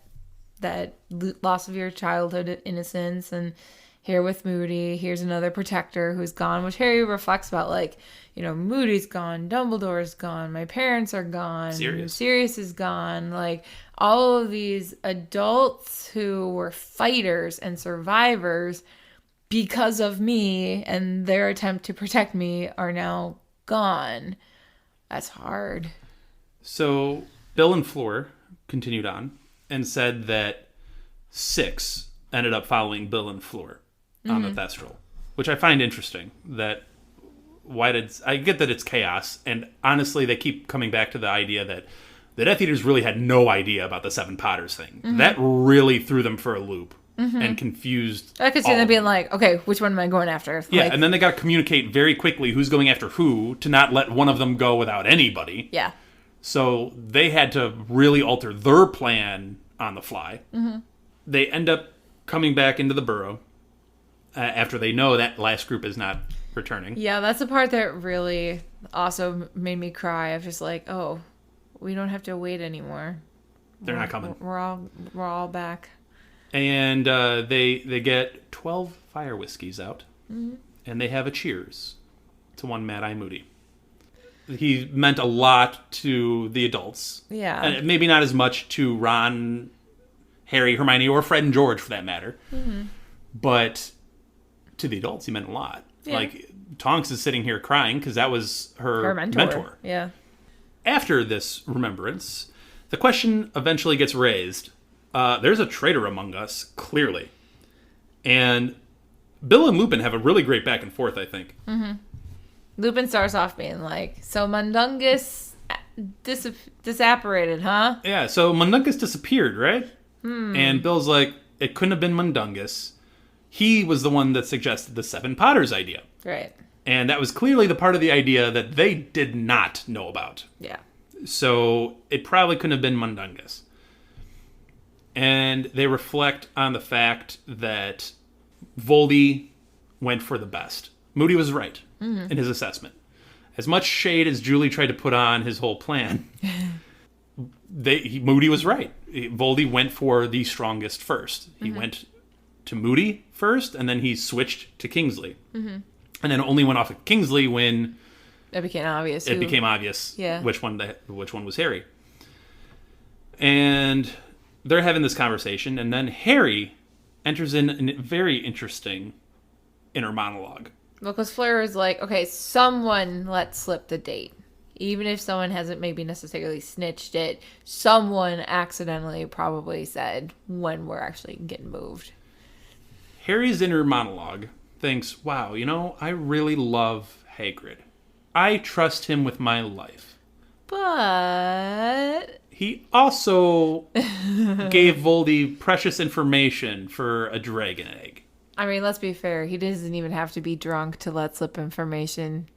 loss of your childhood innocence, and here with Moody, here's another protector who's gone, which Harry reflects about, Moody's gone, Dumbledore's gone, my parents are gone, Sirius is gone, all of these adults who were fighters and survivors because of me and their attempt to protect me are now gone. That's hard. So Bill and Fleur continued on and said that 6 ended up following Bill and Fleur on the Thestral, which I find interesting. I get that it's chaos, and honestly, they keep coming back to the idea that the Death Eaters really had no idea about the 7 Potters thing. That really threw them for a loop and confused. I could see them being like, okay, which one am I going after? Yeah, and then they got to communicate very quickly who's going after who to not let one of them go without anybody. Yeah. So they had to really alter their plan on the fly. They end up coming back into the burrow after they know that last group is not returning. Yeah, that's the part that really also made me cry. I was just like, oh, we don't have to wait anymore. They're not coming. We're all back. And they get 12 fire whiskeys out, and they have a cheers to one Mad Eye Moody. He meant a lot to the adults. Yeah. And maybe not as much to Ron, Harry, Hermione, or Fred and George, for that matter. But to the adults, he meant a lot. Yeah. Like, Tonks is sitting here crying because that was her mentor. Yeah. After this remembrance, the question eventually gets raised. There's a traitor among us, clearly. And Bill and Lupin have a really great back and forth, I think. Lupin starts off being like, so Mundungus disapparated, huh? Yeah, so Mundungus disappeared, right? And Bill's like, it couldn't have been Mundungus. He was the one that suggested the Seven Potters idea. Right. And that was clearly the part of the idea that they did not know about. Yeah. So it probably couldn't have been Mundungus. And they reflect on the fact that Voldy went for the best. Moody was right in his assessment. As much shade as Julie tried to put on his whole plan, Moody was right. Voldy went for the strongest first. He went to Moody first, and then he switched to Kingsley. And then only went off of Kingsley when it became obvious. Which one was Harry. And they're having this conversation, and then Harry enters in a very interesting inner monologue. Well, because Fleur is like, okay, someone let slip the date. Even if someone hasn't maybe necessarily snitched it, someone accidentally probably said when we're actually getting moved. Harry's inner monologue thinks, wow, I really love Hagrid. I trust him with my life. But he also gave Voldy precious information for a dragon egg. I mean, let's be fair. He doesn't even have to be drunk to let slip information.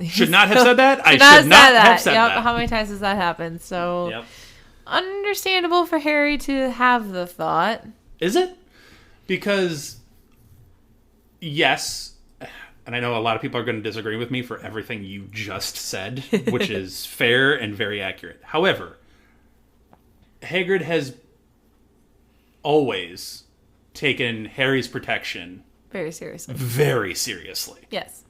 Should not have said that? I should not have said that. How many times has that happened? So, understandable for Harry to have the thought. Is it? Because, yes, and I know a lot of people are going to disagree with me for everything you just said, which is fair and very accurate. However, Hagrid has always taken Harry's protection very seriously. Very seriously. Yes.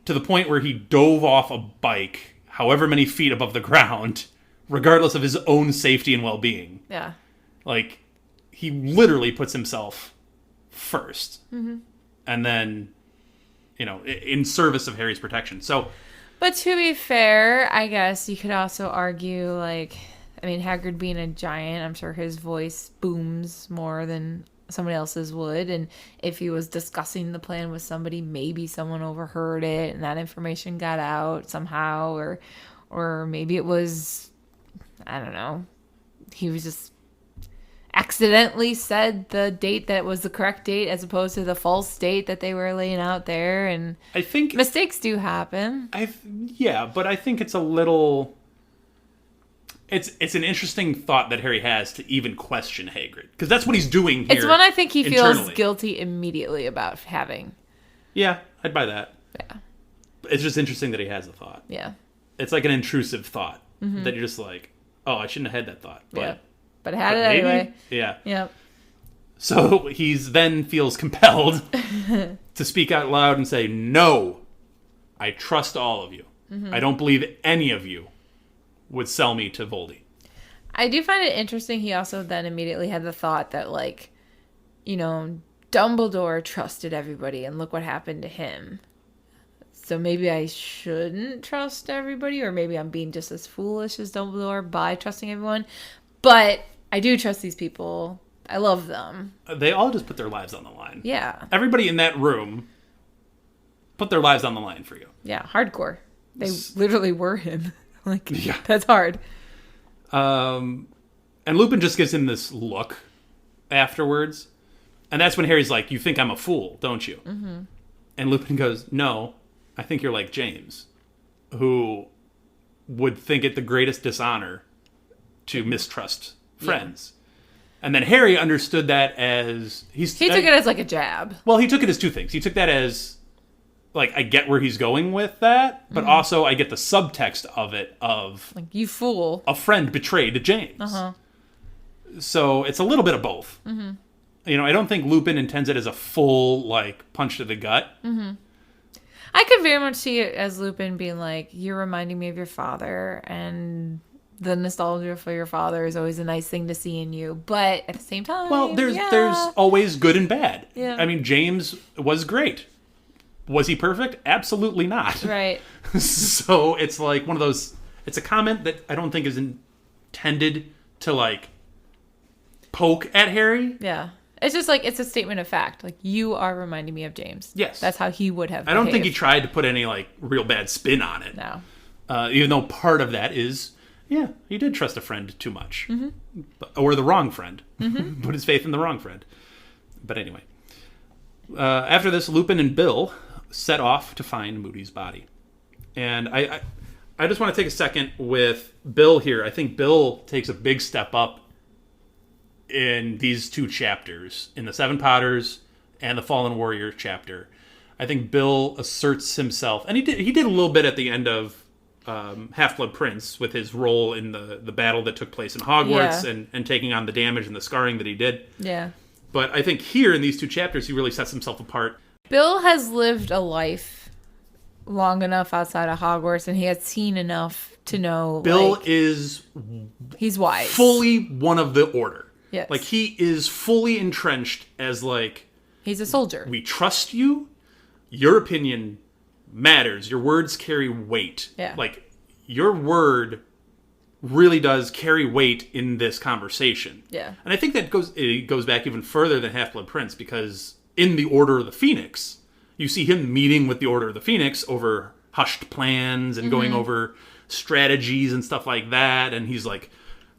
To the point where he dove off a bike however many feet above the ground, regardless of his own safety and well-being. Yeah. Like, he literally puts himself first. And then, in service of Harry's protection. So, but to be fair, I guess you could also argue, Hagrid being a giant, I'm sure his voice booms more than somebody else's would, and if he was discussing the plan with somebody, maybe someone overheard it and that information got out somehow, or maybe it was, I don't know, he was just accidentally said the date that was the correct date as opposed to the false date that they were laying out there, and I think mistakes do happen. But I think it's a little... It's an interesting thought that Harry has to even question Hagrid. Because that's what he's doing here. It's one I think he internally. feels guilty immediately about having. Yeah, I'd buy that. Yeah. It's just interesting that he has a thought. Yeah. It's like an intrusive thought. That you're just like, oh, I shouldn't have had that thought. But I had it anyway. Yeah. Yep. So he's then feels compelled to speak out loud and say, no, I trust all of you. I don't believe any of you would sell me to Voldy. I do find it interesting. He also then immediately had the thought that, Dumbledore trusted everybody, and look what happened to him. So maybe I shouldn't trust everybody, or maybe I'm being just as foolish as Dumbledore by trusting everyone. But I do trust these people. I love them. They all just put their lives on the line. Yeah. Everybody in that room put their lives on the line for you. Yeah, hardcore. They literally were him. That's hard. And Lupin just gives him this look afterwards. And that's when Harry's like, you think I'm a fool, don't you? And Lupin goes, no, I think you're like James, who would think it the greatest dishonor to mistrust friends. And then Harry understood that as... He took it as a jab. Well, he took it as two things. He took that as, like, I get where he's going with that, but also I get the subtext of it of... Like, you fool. A friend betrayed James. Uh-huh. So it's a little bit of both. Mm-hmm. You know, I don't think Lupin intends it as a full, like, punch to the gut. Mm-hmm. I could very much see it as Lupin being like, you're reminding me of your father, and the nostalgia for your father is always a nice thing to see in you. But at the same time, well, there's always good and bad. Yeah. I mean, James was great. Was he perfect? Absolutely not. Right. So it's like one of those... It's a comment that I don't think is intended to, like, poke at Harry. Yeah. It's just like, it's a statement of fact. Like, you are reminding me of James. Yes. That's how he would have I don't think he behaved. tried to put any, like, real bad spin on it. No. Even though part of that is, yeah, he did trust a friend too much. Mm-hmm. Or the wrong friend. Mm-hmm. Put his faith in the wrong friend. But anyway. After this, Lupin and Bill set off to find Moody's body. And I just want to take a second with Bill here. I think Bill takes a big step up in these two chapters, in the Seven Potters and the Fallen Warrior chapter. I think Bill asserts himself, and he did a little bit at the end of Half-Blood Prince with his role in the battle that took place in Hogwarts and taking on the damage and the scarring that he did. Yeah. But I think here in these two chapters, he really sets himself apart. Bill has lived a life long enough outside of Hogwarts, and he has seen enough to know. Bill like, is he's wise. fully one of the Order. Yes. Like, he is fully entrenched as, like... He's a soldier. We trust you. Your opinion matters. Your words carry weight. Yeah. Like, your word really does carry weight in this conversation. Yeah. And I think that goes back even further than Half-Blood Prince, because in the Order of the Phoenix, you see him meeting with the Order of the Phoenix over hushed plans and going over strategies and stuff like that, and he's like...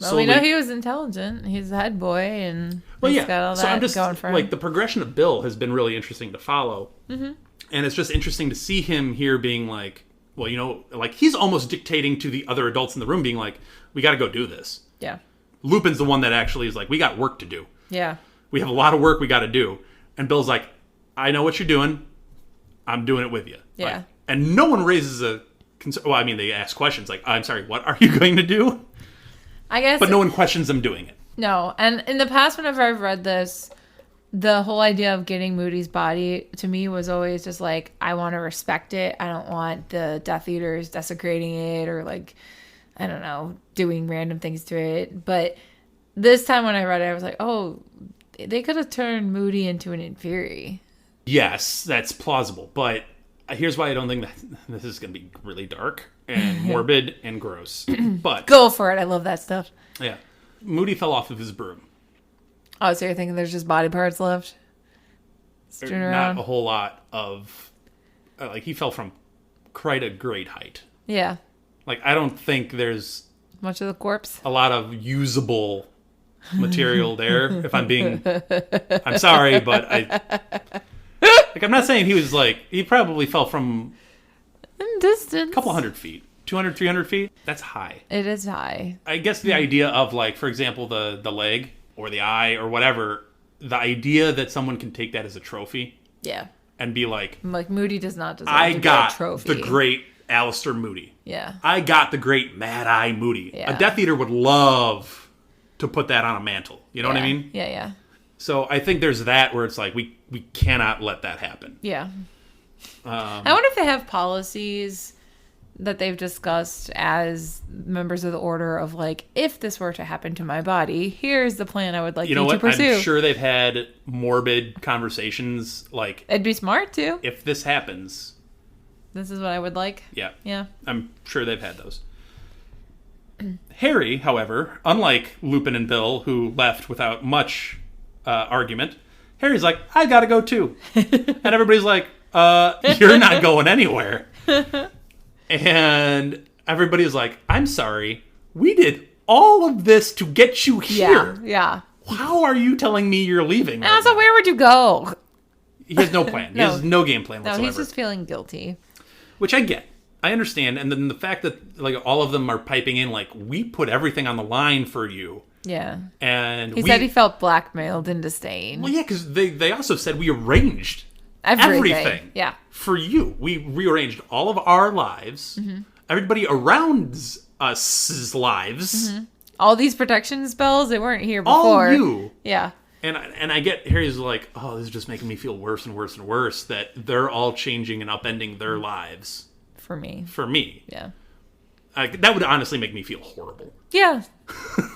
Well, we know he was intelligent. He's a head boy, and he's got all that so I'm just, going for him. like, the progression of Bill has been really interesting to follow. Mm-hmm. And it's just interesting to see him here being like, well, you know, like, he's almost dictating to the other adults in the room, being like, we got to go do this. Yeah. Lupin's the one that actually is like, we got work to do. Yeah. We have a lot of work we got to do. And Bill's like, I know what you're doing. I'm doing it with you. Yeah. Like, and no one raises a concern. Well, I mean, they ask questions like, I'm sorry, what are you going to do? I guess. But no one questions them doing it. No. And in the past, whenever I've read this, the whole idea of getting Moody's body to me was always just like, I want to respect it. I don't want the Death Eaters desecrating it or, like, I don't know, doing random things to it. But this time when I read it, I was like, oh, they could have turned Moody into an Inferi. Yes, that's plausible. But here's why I don't think that this is going to be really dark and morbid and gross. But Go for it. I love that stuff. yeah, Moody fell off of his broom. Oh, so you're thinking there's just body parts left? Strewn around? Not a whole lot of... like, he fell from quite a great height. Yeah. Like, I don't think there's Much of the corpse? a lot of usable material there, if I'm being... I'm sorry, but like, I'm not saying he was, like... He probably fell from In distance. a couple 100 feet. 200, 300 feet? That's high. It is high. I guess the idea of, like, for example, the leg or the eye or whatever, the idea that someone can take that as a trophy Yeah. and be like, Like, Moody does not deserve I to got get a trophy. the great Alistair Moody. Yeah. I got the great Mad Eye Moody. Yeah. A Death Eater would love to put that on a mantle. You know what I mean? Yeah, yeah. So I think there's that where it's like, we cannot let that happen. Yeah. I wonder if they have policies that they've discussed as members of the Order of, like, if this were to happen to my body, here's the plan I would like you know to what? pursue. I'm sure they've had morbid conversations like, It'd be smart, too. if this happens, This is what I would like. yeah. Yeah. I'm sure they've had those. Harry, however, unlike Lupin and Bill, who left without much argument, Harry's like, I gotta go too. And everybody's like, you're not going anywhere. And everybody's like, I'm sorry, we did all of this to get you here. Yeah. How are you telling me you're leaving? right So now?" where would you go? He has no plan. He No. has no game plan No, whatsoever. he's just feeling guilty. Which I get. I understand. And then the fact that, like, all of them are piping in, like, we put everything on the line for you. Yeah. And He said he felt blackmailed into staying. Well, yeah, because they also said we arranged Everything. Yeah. For you. We rearranged all of our lives, everybody around us' lives. All these protection spells, they weren't here All before. you. Yeah. And I get Harry's like, oh, this is just making me feel worse and worse and worse that they're all changing and upending their lives. For me. Yeah. Yeah. That would honestly make me feel horrible. Yeah.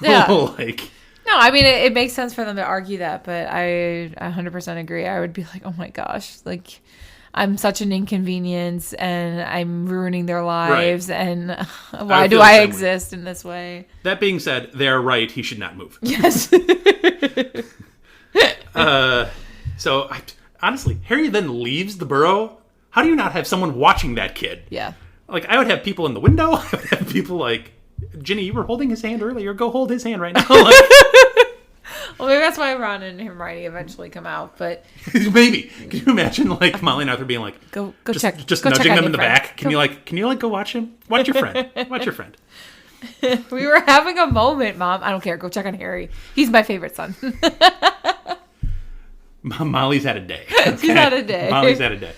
Yeah. Like... No, I mean, it makes sense for them to argue that, but I 100% agree. I would be like, oh my gosh, like, I'm such an inconvenience and I'm ruining their lives, and why do I exist in this way? That being said, they're right. He should not move. Yes. So, honestly, Harry then leaves the burrow. How do you not have someone watching that kid? Yeah. Like, I would have people in the window. I would have people like, Ginny, you were holding his hand earlier. Go hold his hand right now. Like, well, maybe that's why Ron and Hermione eventually come out, but... Maybe. Can you imagine, like, Molly and Arthur being like... Go just, check. Just go nudging check them in the friend. back? Can you go watch him? Watch your friend. Watch your friend. We were having a moment, Mom. I don't care. Go check on Harry. He's my favorite son. Molly's had a day. Okay? She's had a day. Molly's had a day.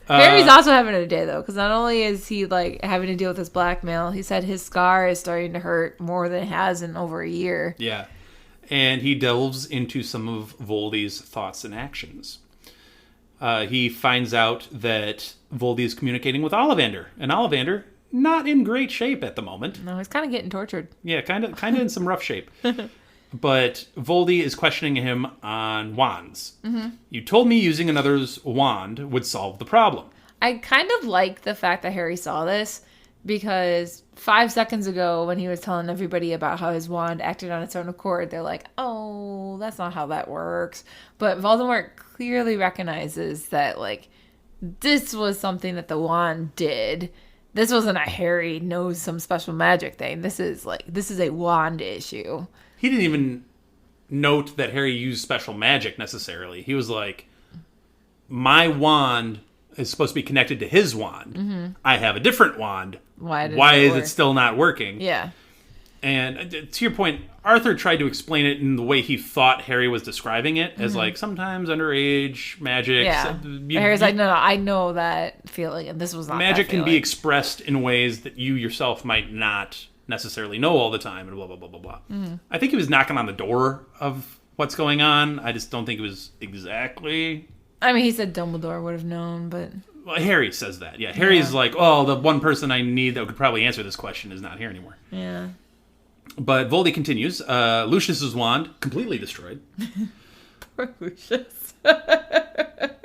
Harry's also having a day, though, because not only is he, like, having to deal with this blackmail, he said his scar is starting to hurt more than it has in over a year. Yeah. And he delves into some of Voldy's thoughts and actions. He finds out that Voldy is communicating with Ollivander. And Ollivander, not in great shape at the moment. No, he's kind of getting tortured. Yeah, kind of in some rough shape. But Voldy is questioning him on wands. Mm-hmm. You told me using another's wand would solve the problem. I kind of like the fact that Harry saw this, because 5 seconds ago when he was telling everybody about how his wand acted on its own accord, they're like, oh, that's not how that works. But Voldemort clearly recognizes that, like, this was something that the wand did. This wasn't a Harry knows some special magic thing. This is a wand issue. He didn't even note that Harry used special magic necessarily. He was like, my wand is supposed to be connected to his wand. Mm-hmm. I have a different wand. Why is it still not working? Yeah. And to your point, Arthur tried to explain it in the way he thought Harry was describing it, as like sometimes underage magic. Yeah. Harry's like, no, I know that feeling, and this was not magic that can feeling. be expressed in ways that you yourself might not necessarily know all the time, and blah, blah, blah, blah, blah. Mm-hmm. I think he was knocking on the door of what's going on. I just don't think it was exactly... I mean, he said Dumbledore would have known, but... Well, Harry says that. Yeah, Harry's like, oh, the one person I need that could probably answer this question is not here anymore. Yeah. But Voldy continues. Lucius's wand, completely destroyed. Poor Lucius.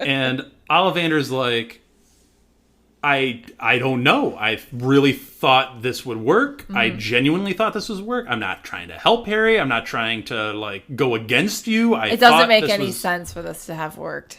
And Ollivander's like, I don't know. I really thought this would work. Mm-hmm. I genuinely thought this would work. I'm not trying to help Harry. I'm not trying to, like, go against you. It doesn't make any sense for this to have worked.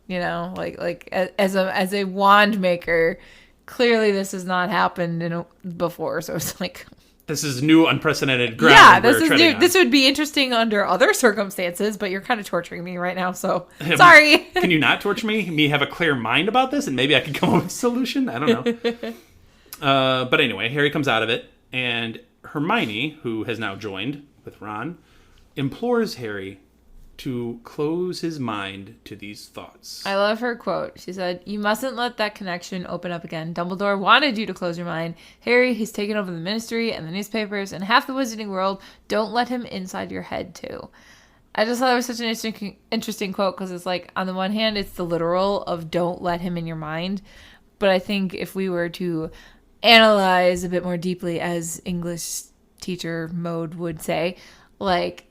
You know, like as a wand maker, clearly this has not happened before. So it's like, this is new, unprecedented ground. Yeah, this is new. This would be interesting under other circumstances, but you're kind of torturing me right now. So sorry. Can you not torture me? Me have a clear mind about this, and maybe I could come up with a solution. I don't know. But anyway, Harry comes out of it, and Hermione, who has now joined with Ron, implores Harry to close his mind to these thoughts. I love her quote. She said, "You mustn't let that connection open up again. Dumbledore wanted you to close your mind. Harry, he's taken over the ministry and the newspapers and half the wizarding world. Don't let him inside your head, too." I just thought it was such an interesting quote, because it's like, on the one hand, it's the literal of don't let him in your mind. But I think if we were to analyze a bit more deeply, as English teacher mode would say, like,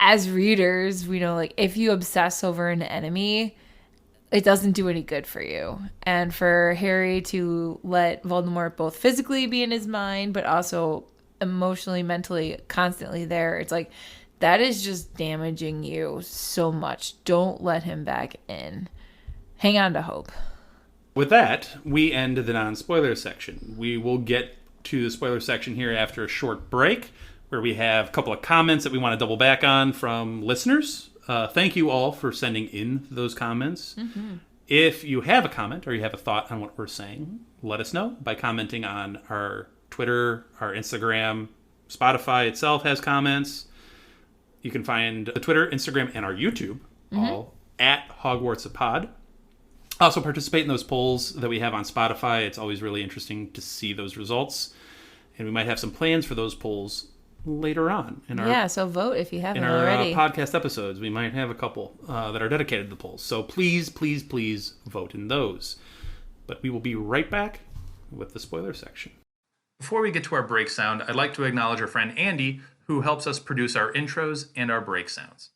as readers, we know, like, if you obsess over an enemy, it doesn't do any good for you. And for Harry to let Voldemort both physically be in his mind, but also emotionally, mentally, constantly there, it's like, that is just damaging you so much. Don't let him back in. Hang on to hope. With that, we end the non-spoiler section. We will get to the spoiler section here after a short break, where we have a couple of comments that we want to double back on from listeners. Thank you all for sending in those comments. Mm-hmm. If you have a comment or you have a thought on what we're saying, let us know by commenting on our Twitter, our Instagram. Spotify itself has comments. You can find the Twitter, Instagram, and our YouTube, all at Hogwarts a Pod. Also, participate in those polls that we have on Spotify. It's always really interesting to see those results. And we might have some plans for those polls later on. So vote if you haven't in our already. podcast episodes. We might have a couple that are dedicated to the polls. So please, please, please vote in those. But we will be right back with the spoiler section. Before we get to our break sound, I'd like to acknowledge our friend Andy, who helps us produce our intros and our break sounds.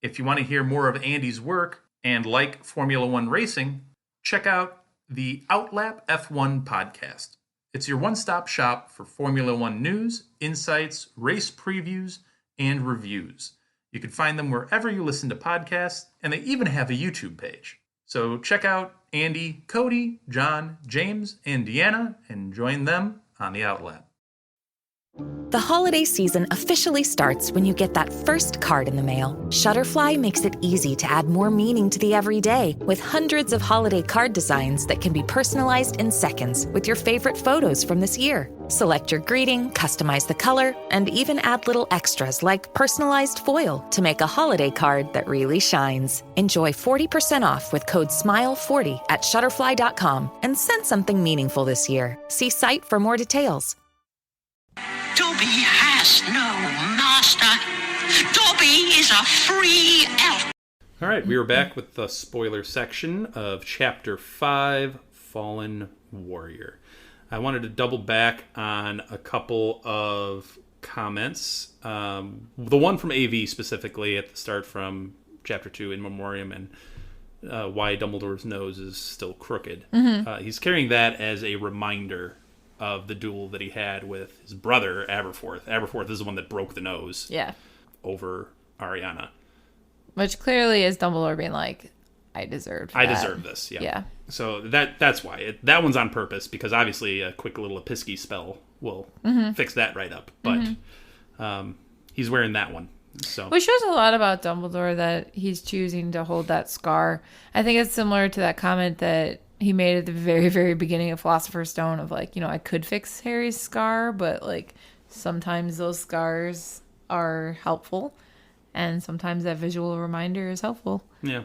If you want to hear more of Andy's work and like Formula One racing, check out the Outlap F1 podcast. It's your one-stop shop for Formula One news, insights, race previews, and reviews. You can find them wherever you listen to podcasts, and they even have a YouTube page. So check out Andy, Cody, John, James, and Deanna, and join them on the Outlap. The holiday season officially starts when you get that first card in the mail. Shutterfly makes it easy to add more meaning to the everyday with hundreds of holiday card designs that can be personalized in seconds with your favorite photos from this year. Select your greeting, customize the color, and even add little extras like personalized foil to make a holiday card that really shines. Enjoy 40% off with code SMILE40 at Shutterfly.com and send something meaningful this year. See site for more details. Dobby has no master. Dobby is a free elf. All right, we are back with the spoiler section of Chapter 5, Fallen Warrior. I wanted to double back on a couple of comments. The one from AV specifically at the start from Chapter 2 in Memoriam and why Dumbledore's nose is still crooked. He's carrying that as a reminder of the duel that he had with his brother, Aberforth. Aberforth is the one that broke the nose over Ariana. Which clearly is Dumbledore being like, I deserve this, yeah. So that's why. That one's on purpose, because obviously a quick little Episky spell will fix that right up. But he's wearing that one. So, which shows a lot about Dumbledore that he's choosing to hold that scar. I think it's similar to that comment that he made at the very, very beginning of Philosopher's Stone of like, I could fix Harry's scar, but like sometimes those scars are helpful and sometimes that visual reminder is helpful. Yeah.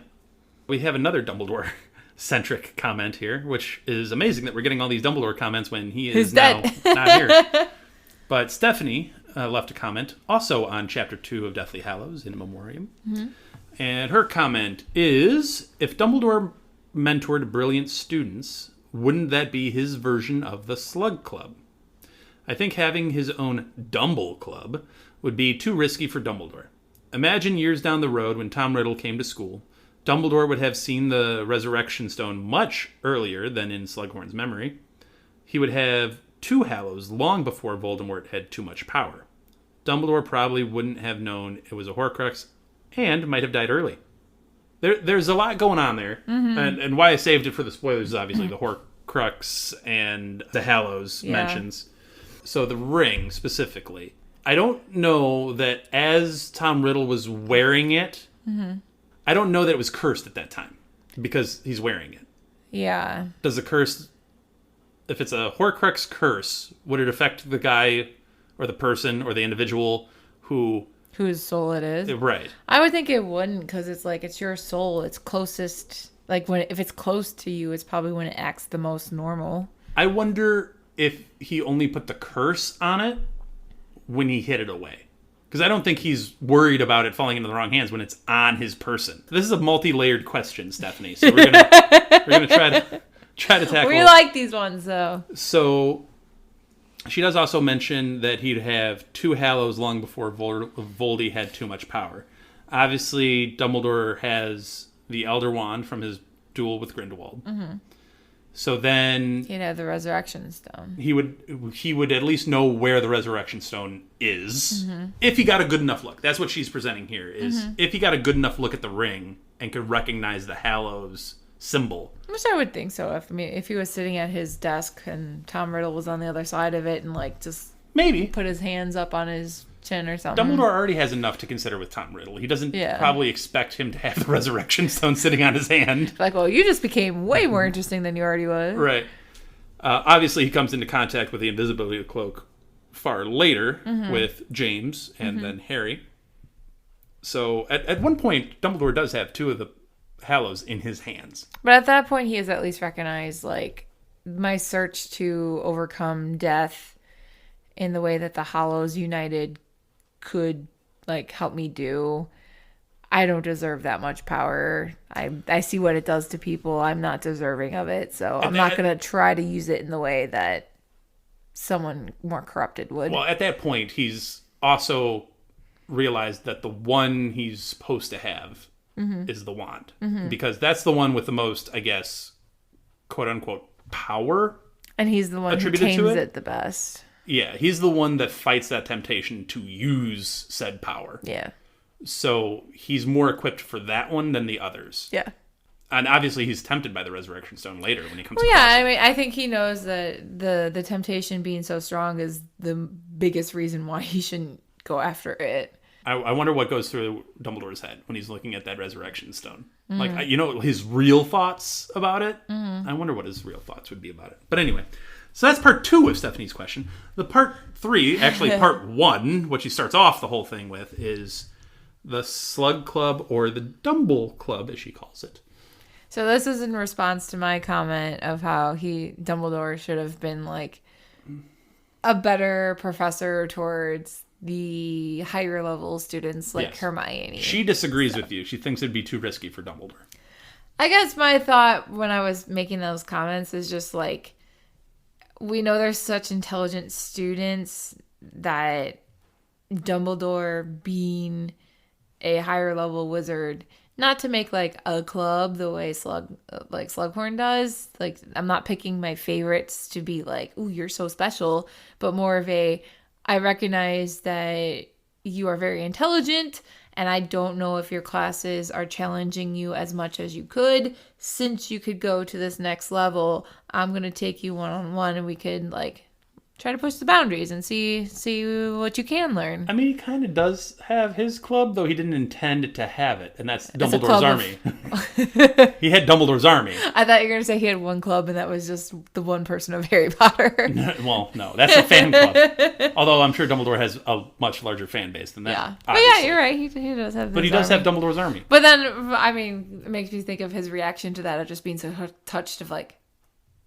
We have another Dumbledore-centric comment here, which is amazing that we're getting all these Dumbledore comments when he is now not here. But Stephanie left a comment also on Chapter 2 of Deathly Hallows in Memoriam. And her comment is, if Dumbledore mentored brilliant students, wouldn't that be his version of the Slug Club? I think having his own Dumble Club would be too risky for Dumbledore. Imagine years down the road when Tom Riddle came to school. Dumbledore would have seen the Resurrection Stone much earlier than in Slughorn's memory. He would have 2 Hallows long before Voldemort had too much power. Dumbledore probably wouldn't have known it was a Horcrux and might have died early. There's a lot going on there, and why I saved it for the spoilers is obviously the Horcrux and the Hallows mentions. So the ring, specifically. I don't know that as Tom Riddle was wearing it, I don't know that it was cursed at that time, because he's wearing it. Yeah. Does the curse, if it's a Horcrux curse, would it affect the guy or the person or the individual whose soul it is? Right. I would think it wouldn't, because it's like, it's your soul. It's closest, like if it's close to you, it's probably when it acts the most normal. I wonder if he only put the curse on it when he hid it away. Because I don't think he's worried about it falling into the wrong hands when it's on his person. This is a multi-layered question, Stephanie. So we're gonna try to tackle. We like these ones though. So she does also mention that he'd have 2 Hallows long before Voldy had too much power. Obviously, Dumbledore has the Elder Wand from his duel with Grindelwald. So then he'd have the Resurrection Stone. He would at least know where the Resurrection Stone is if he got a good enough look. That's what she's presenting here, is if he got a good enough look at the ring and could recognize the Hallows symbol. Which I would think so. If he was sitting at his desk and Tom Riddle was on the other side of it and like just maybe put his hands up on his chin or something. Dumbledore already has enough to consider with Tom Riddle. He doesn't probably expect him to have the Resurrection Stone sitting on his hand. Like, well, you just became way more interesting than you already was. Right. Obviously, he comes into contact with the invisibility cloak far later with James and then Harry. So at one point, Dumbledore does have 2 of the Hallows in his hands. But at that point, he has at least recognized, like, my search to overcome death in the way that the Hallows United could, like, help me do. I don't deserve that much power. I see what it does to people. I'm not deserving of it. So I'm not going to try to use it in the way that someone more corrupted would. Well, at that point, he's also realized that the one he's supposed to have is the wand. Because that's the one with the most, I guess, quote-unquote, power. And he's the one who tames it the best. Yeah, he's the one that fights that temptation to use said power. Yeah. So he's more equipped for that one than the others. Yeah. And obviously he's tempted by the Resurrection Stone later when he comes across it. I mean, I think he knows that the temptation being so strong is the biggest reason why he shouldn't go after it. I wonder what goes through Dumbledore's head when he's looking at that Resurrection Stone. Like, you know, his real thoughts about it? I wonder what his real thoughts would be about it. But anyway, so that's part 2 of Stephanie's question. The part 3, actually part 1, which he starts off the whole thing with, is the Slug Club, or the Dumble Club, as she calls it. So this is in response to my comment of how Dumbledore should have been, like, a better professor towards the higher level students like Hermione. She disagrees with you. She thinks it'd be too risky for Dumbledore. I guess my thought when I was making those comments is just like, we know there's such intelligent students that Dumbledore being a higher level wizard, not to make like a club the way Slughorn does. Like, I'm not picking my favorites to be like, ooh, you're so special, but more of I recognize that you are very intelligent, and I don't know if your classes are challenging you as much as you could. Since you could go to this next level, I'm going to take you one-on-one, and we could, like, try to push the boundaries and see what you can learn. I mean, he kind of does have his club, though he didn't intend to have it, and that's Dumbledore's army. He had Dumbledore's army. I thought you were going to say he had one club, and that was just the one person of Harry Potter. Well, no, that's a fan club. Although I'm sure Dumbledore has a much larger fan base than that. Yeah, but yeah, you're right. He does have. But he does have Dumbledore's army. But then, I mean, it makes me think of his reaction to that of just being so touched of like,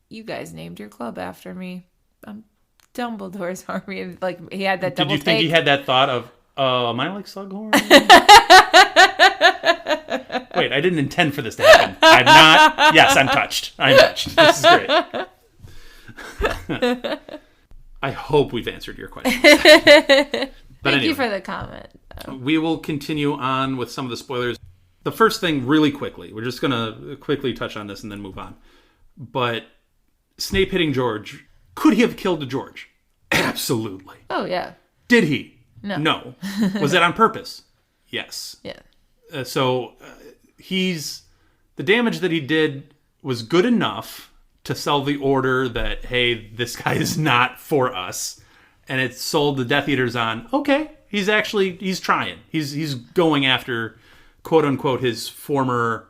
you guys named your club after me. Dumbledore's army. Like, he had that double take. Did you think he had that thought of, am I like Slughorn? Wait, I didn't intend for this to happen. I'm not. Yes, I'm touched. I'm touched. This is great. I hope we've answered your question. Thank you for the comment. We will continue on with some of the spoilers. The first thing, really quickly, we're just going to quickly touch on this and then move on. But Snape hitting George, could he have killed George? Absolutely. Oh, yeah. Did he? No. Was that on purpose? Yes. Yeah. The damage that he did was good enough to sell the order that, hey, this guy is not for us. And it sold the Death Eaters on, okay, he's trying. He's going after, quote unquote, his former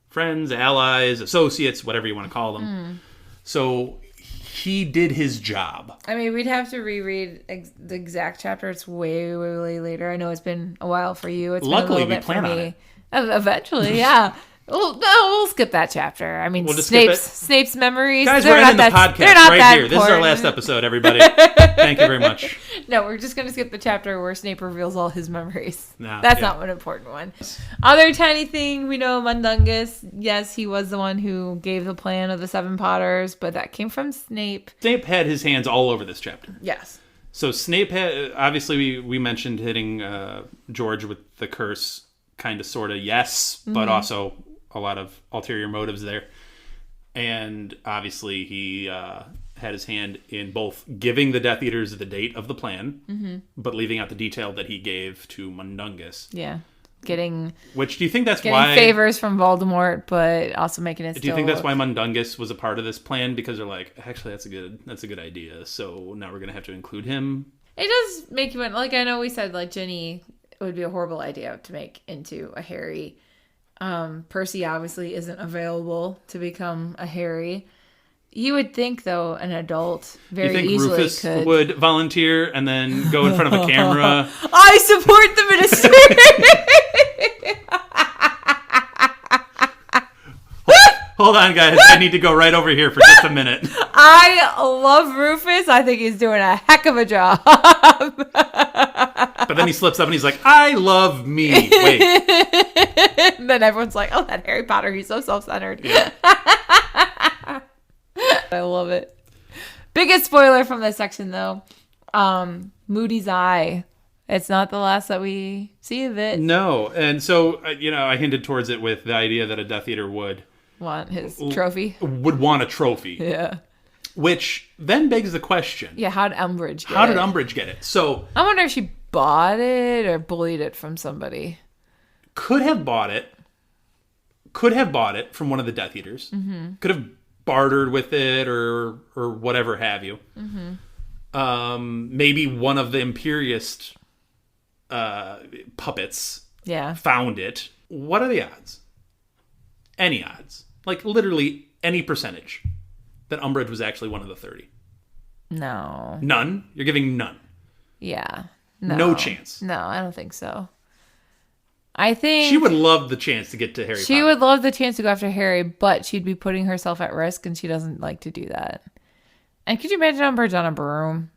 friends, allies, associates, whatever you want to call them. So he did his job. I mean, we'd have to reread the exact chapter. It's way, way, way later. I know it's been a while for you. It's Luckily, been a little bit we plan for on me. it. Eventually, yeah. We'll skip that chapter. I mean, We'll just Snape's memories. Guys, we're ending the podcast right here. This is our last episode, everybody. Thank you very much. No, we're just going to skip the chapter where Snape reveals all his memories. Nah, That's not an important one. Other tiny thing, we know Mundungus. Yes, he was the one who gave the plan of the 7 Potters, but that came from Snape. Snape had his hands all over this chapter. Yes. So Snape had, obviously, we mentioned hitting George with the curse, kind of, sort of, yes, but also a lot of ulterior motives there. And obviously he had his hand in both giving the Death Eaters the date of the plan, but leaving out the detail that he gave to Mundungus. Yeah. Which, do you think that's why... favors from Voldemort, but also making it Do you think that's why Mundungus was a part of this plan? Because they're like, actually, that's a good idea. So now we're going to have to include him. It does make you... Like, I know we said, like, Ginny would be a horrible idea to make into a Harry. Percy obviously isn't available to become a Harry. You would think, though, an adult very easily could. You think Rufus would volunteer and then go in front of a camera? I support the ministry! Hold on, guys. I need to go right over here for just a minute. I love Rufus. I think he's doing a heck of a job. But then he slips up and he's like, I love me. Wait. And then everyone's like, oh, that Harry Potter, he's so self-centered. Yeah. I love it. Biggest spoiler from this section, though. Moody's eye. It's not the last that we see of it. No. And so, I hinted towards it with the idea that a Death Eater would Want his trophy. Would want a trophy. Yeah. Which then begs the question. Yeah, how did Umbridge get it? How did Umbridge get it? So I wonder if she bought it or bullied it from somebody. Could have bought it from one of the Death Eaters. Mm-hmm. Could have bartered with it or whatever have you. Mm-hmm. Maybe one of the Imperiist puppets found it. What are the odds? Any odds. Like literally any percentage that Umbridge was actually one of the 30. No. None? You're giving none. Yeah. No chance. No, I don't think so. I think she would love the chance to get to Harry Potter. She would love the chance to go after Harry, but she'd be putting herself at risk, and she doesn't like to do that. And could you imagine Umbridge on a broom?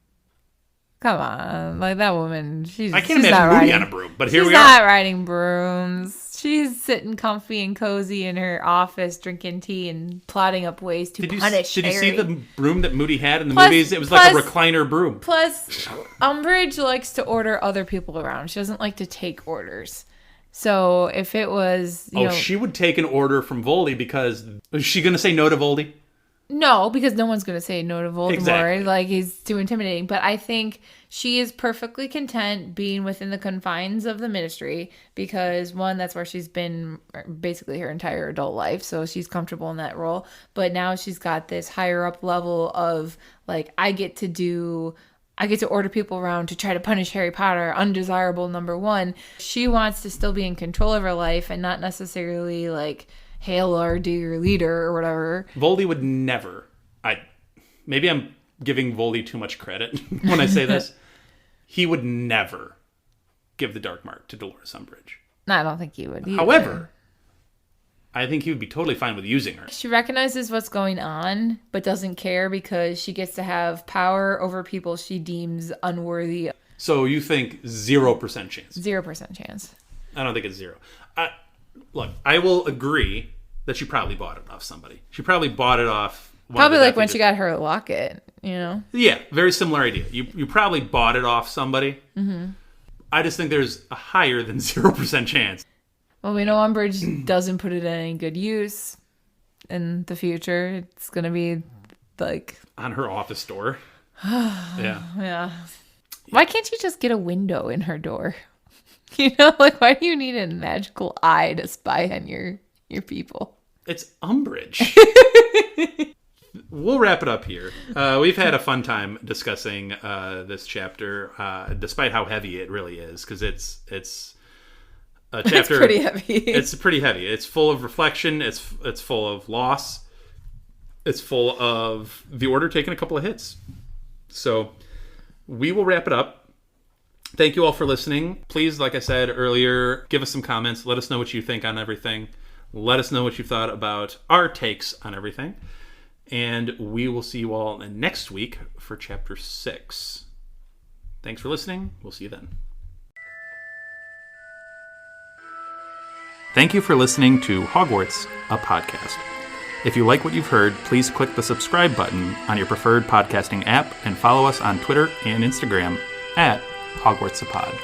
Come on, like that woman. I can't imagine Moody on a broom, but here we are. She's not riding brooms. She's sitting comfy and cozy in her office, drinking tea and plotting up ways to punish Harry. Did you see the broom that Moody had in the movies? It was like a recliner broom. Plus, Umbridge likes to order other people around. She doesn't like to take orders. So if it was, she would take an order from Voldy because is she going to say no to Voldy? No, because no one's going to say no to Voldemort. Exactly. Like, he's too intimidating. But I think she is perfectly content being within the confines of the Ministry because, one, that's where she's been basically her entire adult life. So she's comfortable in that role. But now she's got this higher up level of, like, I get to order people around to try to punish Harry Potter, undesirable number one. She wants to still be in control of her life and not necessarily, like, hail our dear leader or whatever. Voldy would never. Maybe I'm giving Voldy too much credit when I say this. He would never give the Dark Mark to Dolores Umbridge. No, I don't think he would either. However, I think he would be totally fine with using her. She recognizes what's going on, but doesn't care because she gets to have power over people she deems unworthy. So you think 0% chance? 0% chance. I don't think it's 0. Look, I will agree that she probably bought it off somebody. She probably bought it off... Probably like when she got her locket, Yeah, very similar idea. You probably bought it off somebody. Mm-hmm. I just think there's a higher than 0% chance. Well, we know Umbridge doesn't put it in any good use in the future. It's going to be like... on her office door. Yeah. Why can't she just get a window in her door? Why do you need a magical eye to spy on your people? It's Umbridge. We'll wrap it up here. We've had a fun time discussing this chapter, despite how heavy it really is, because it's a chapter. It's pretty heavy. It's pretty heavy. It's full of reflection. It's full of loss. It's full of the Order taking a couple of hits. So we will wrap it up. Thank you all for listening. Please, like I said earlier, give us some comments. Let us know what you think on everything. Let us know what you thought about our takes on everything. And we will see you all next week for Chapter 6. Thanks for listening. We'll see you then. Thank you for listening to Hogwarts, a podcast. If you like what you've heard, please click the subscribe button on your preferred podcasting app and follow us on Twitter and Instagram @HogwartsAPod.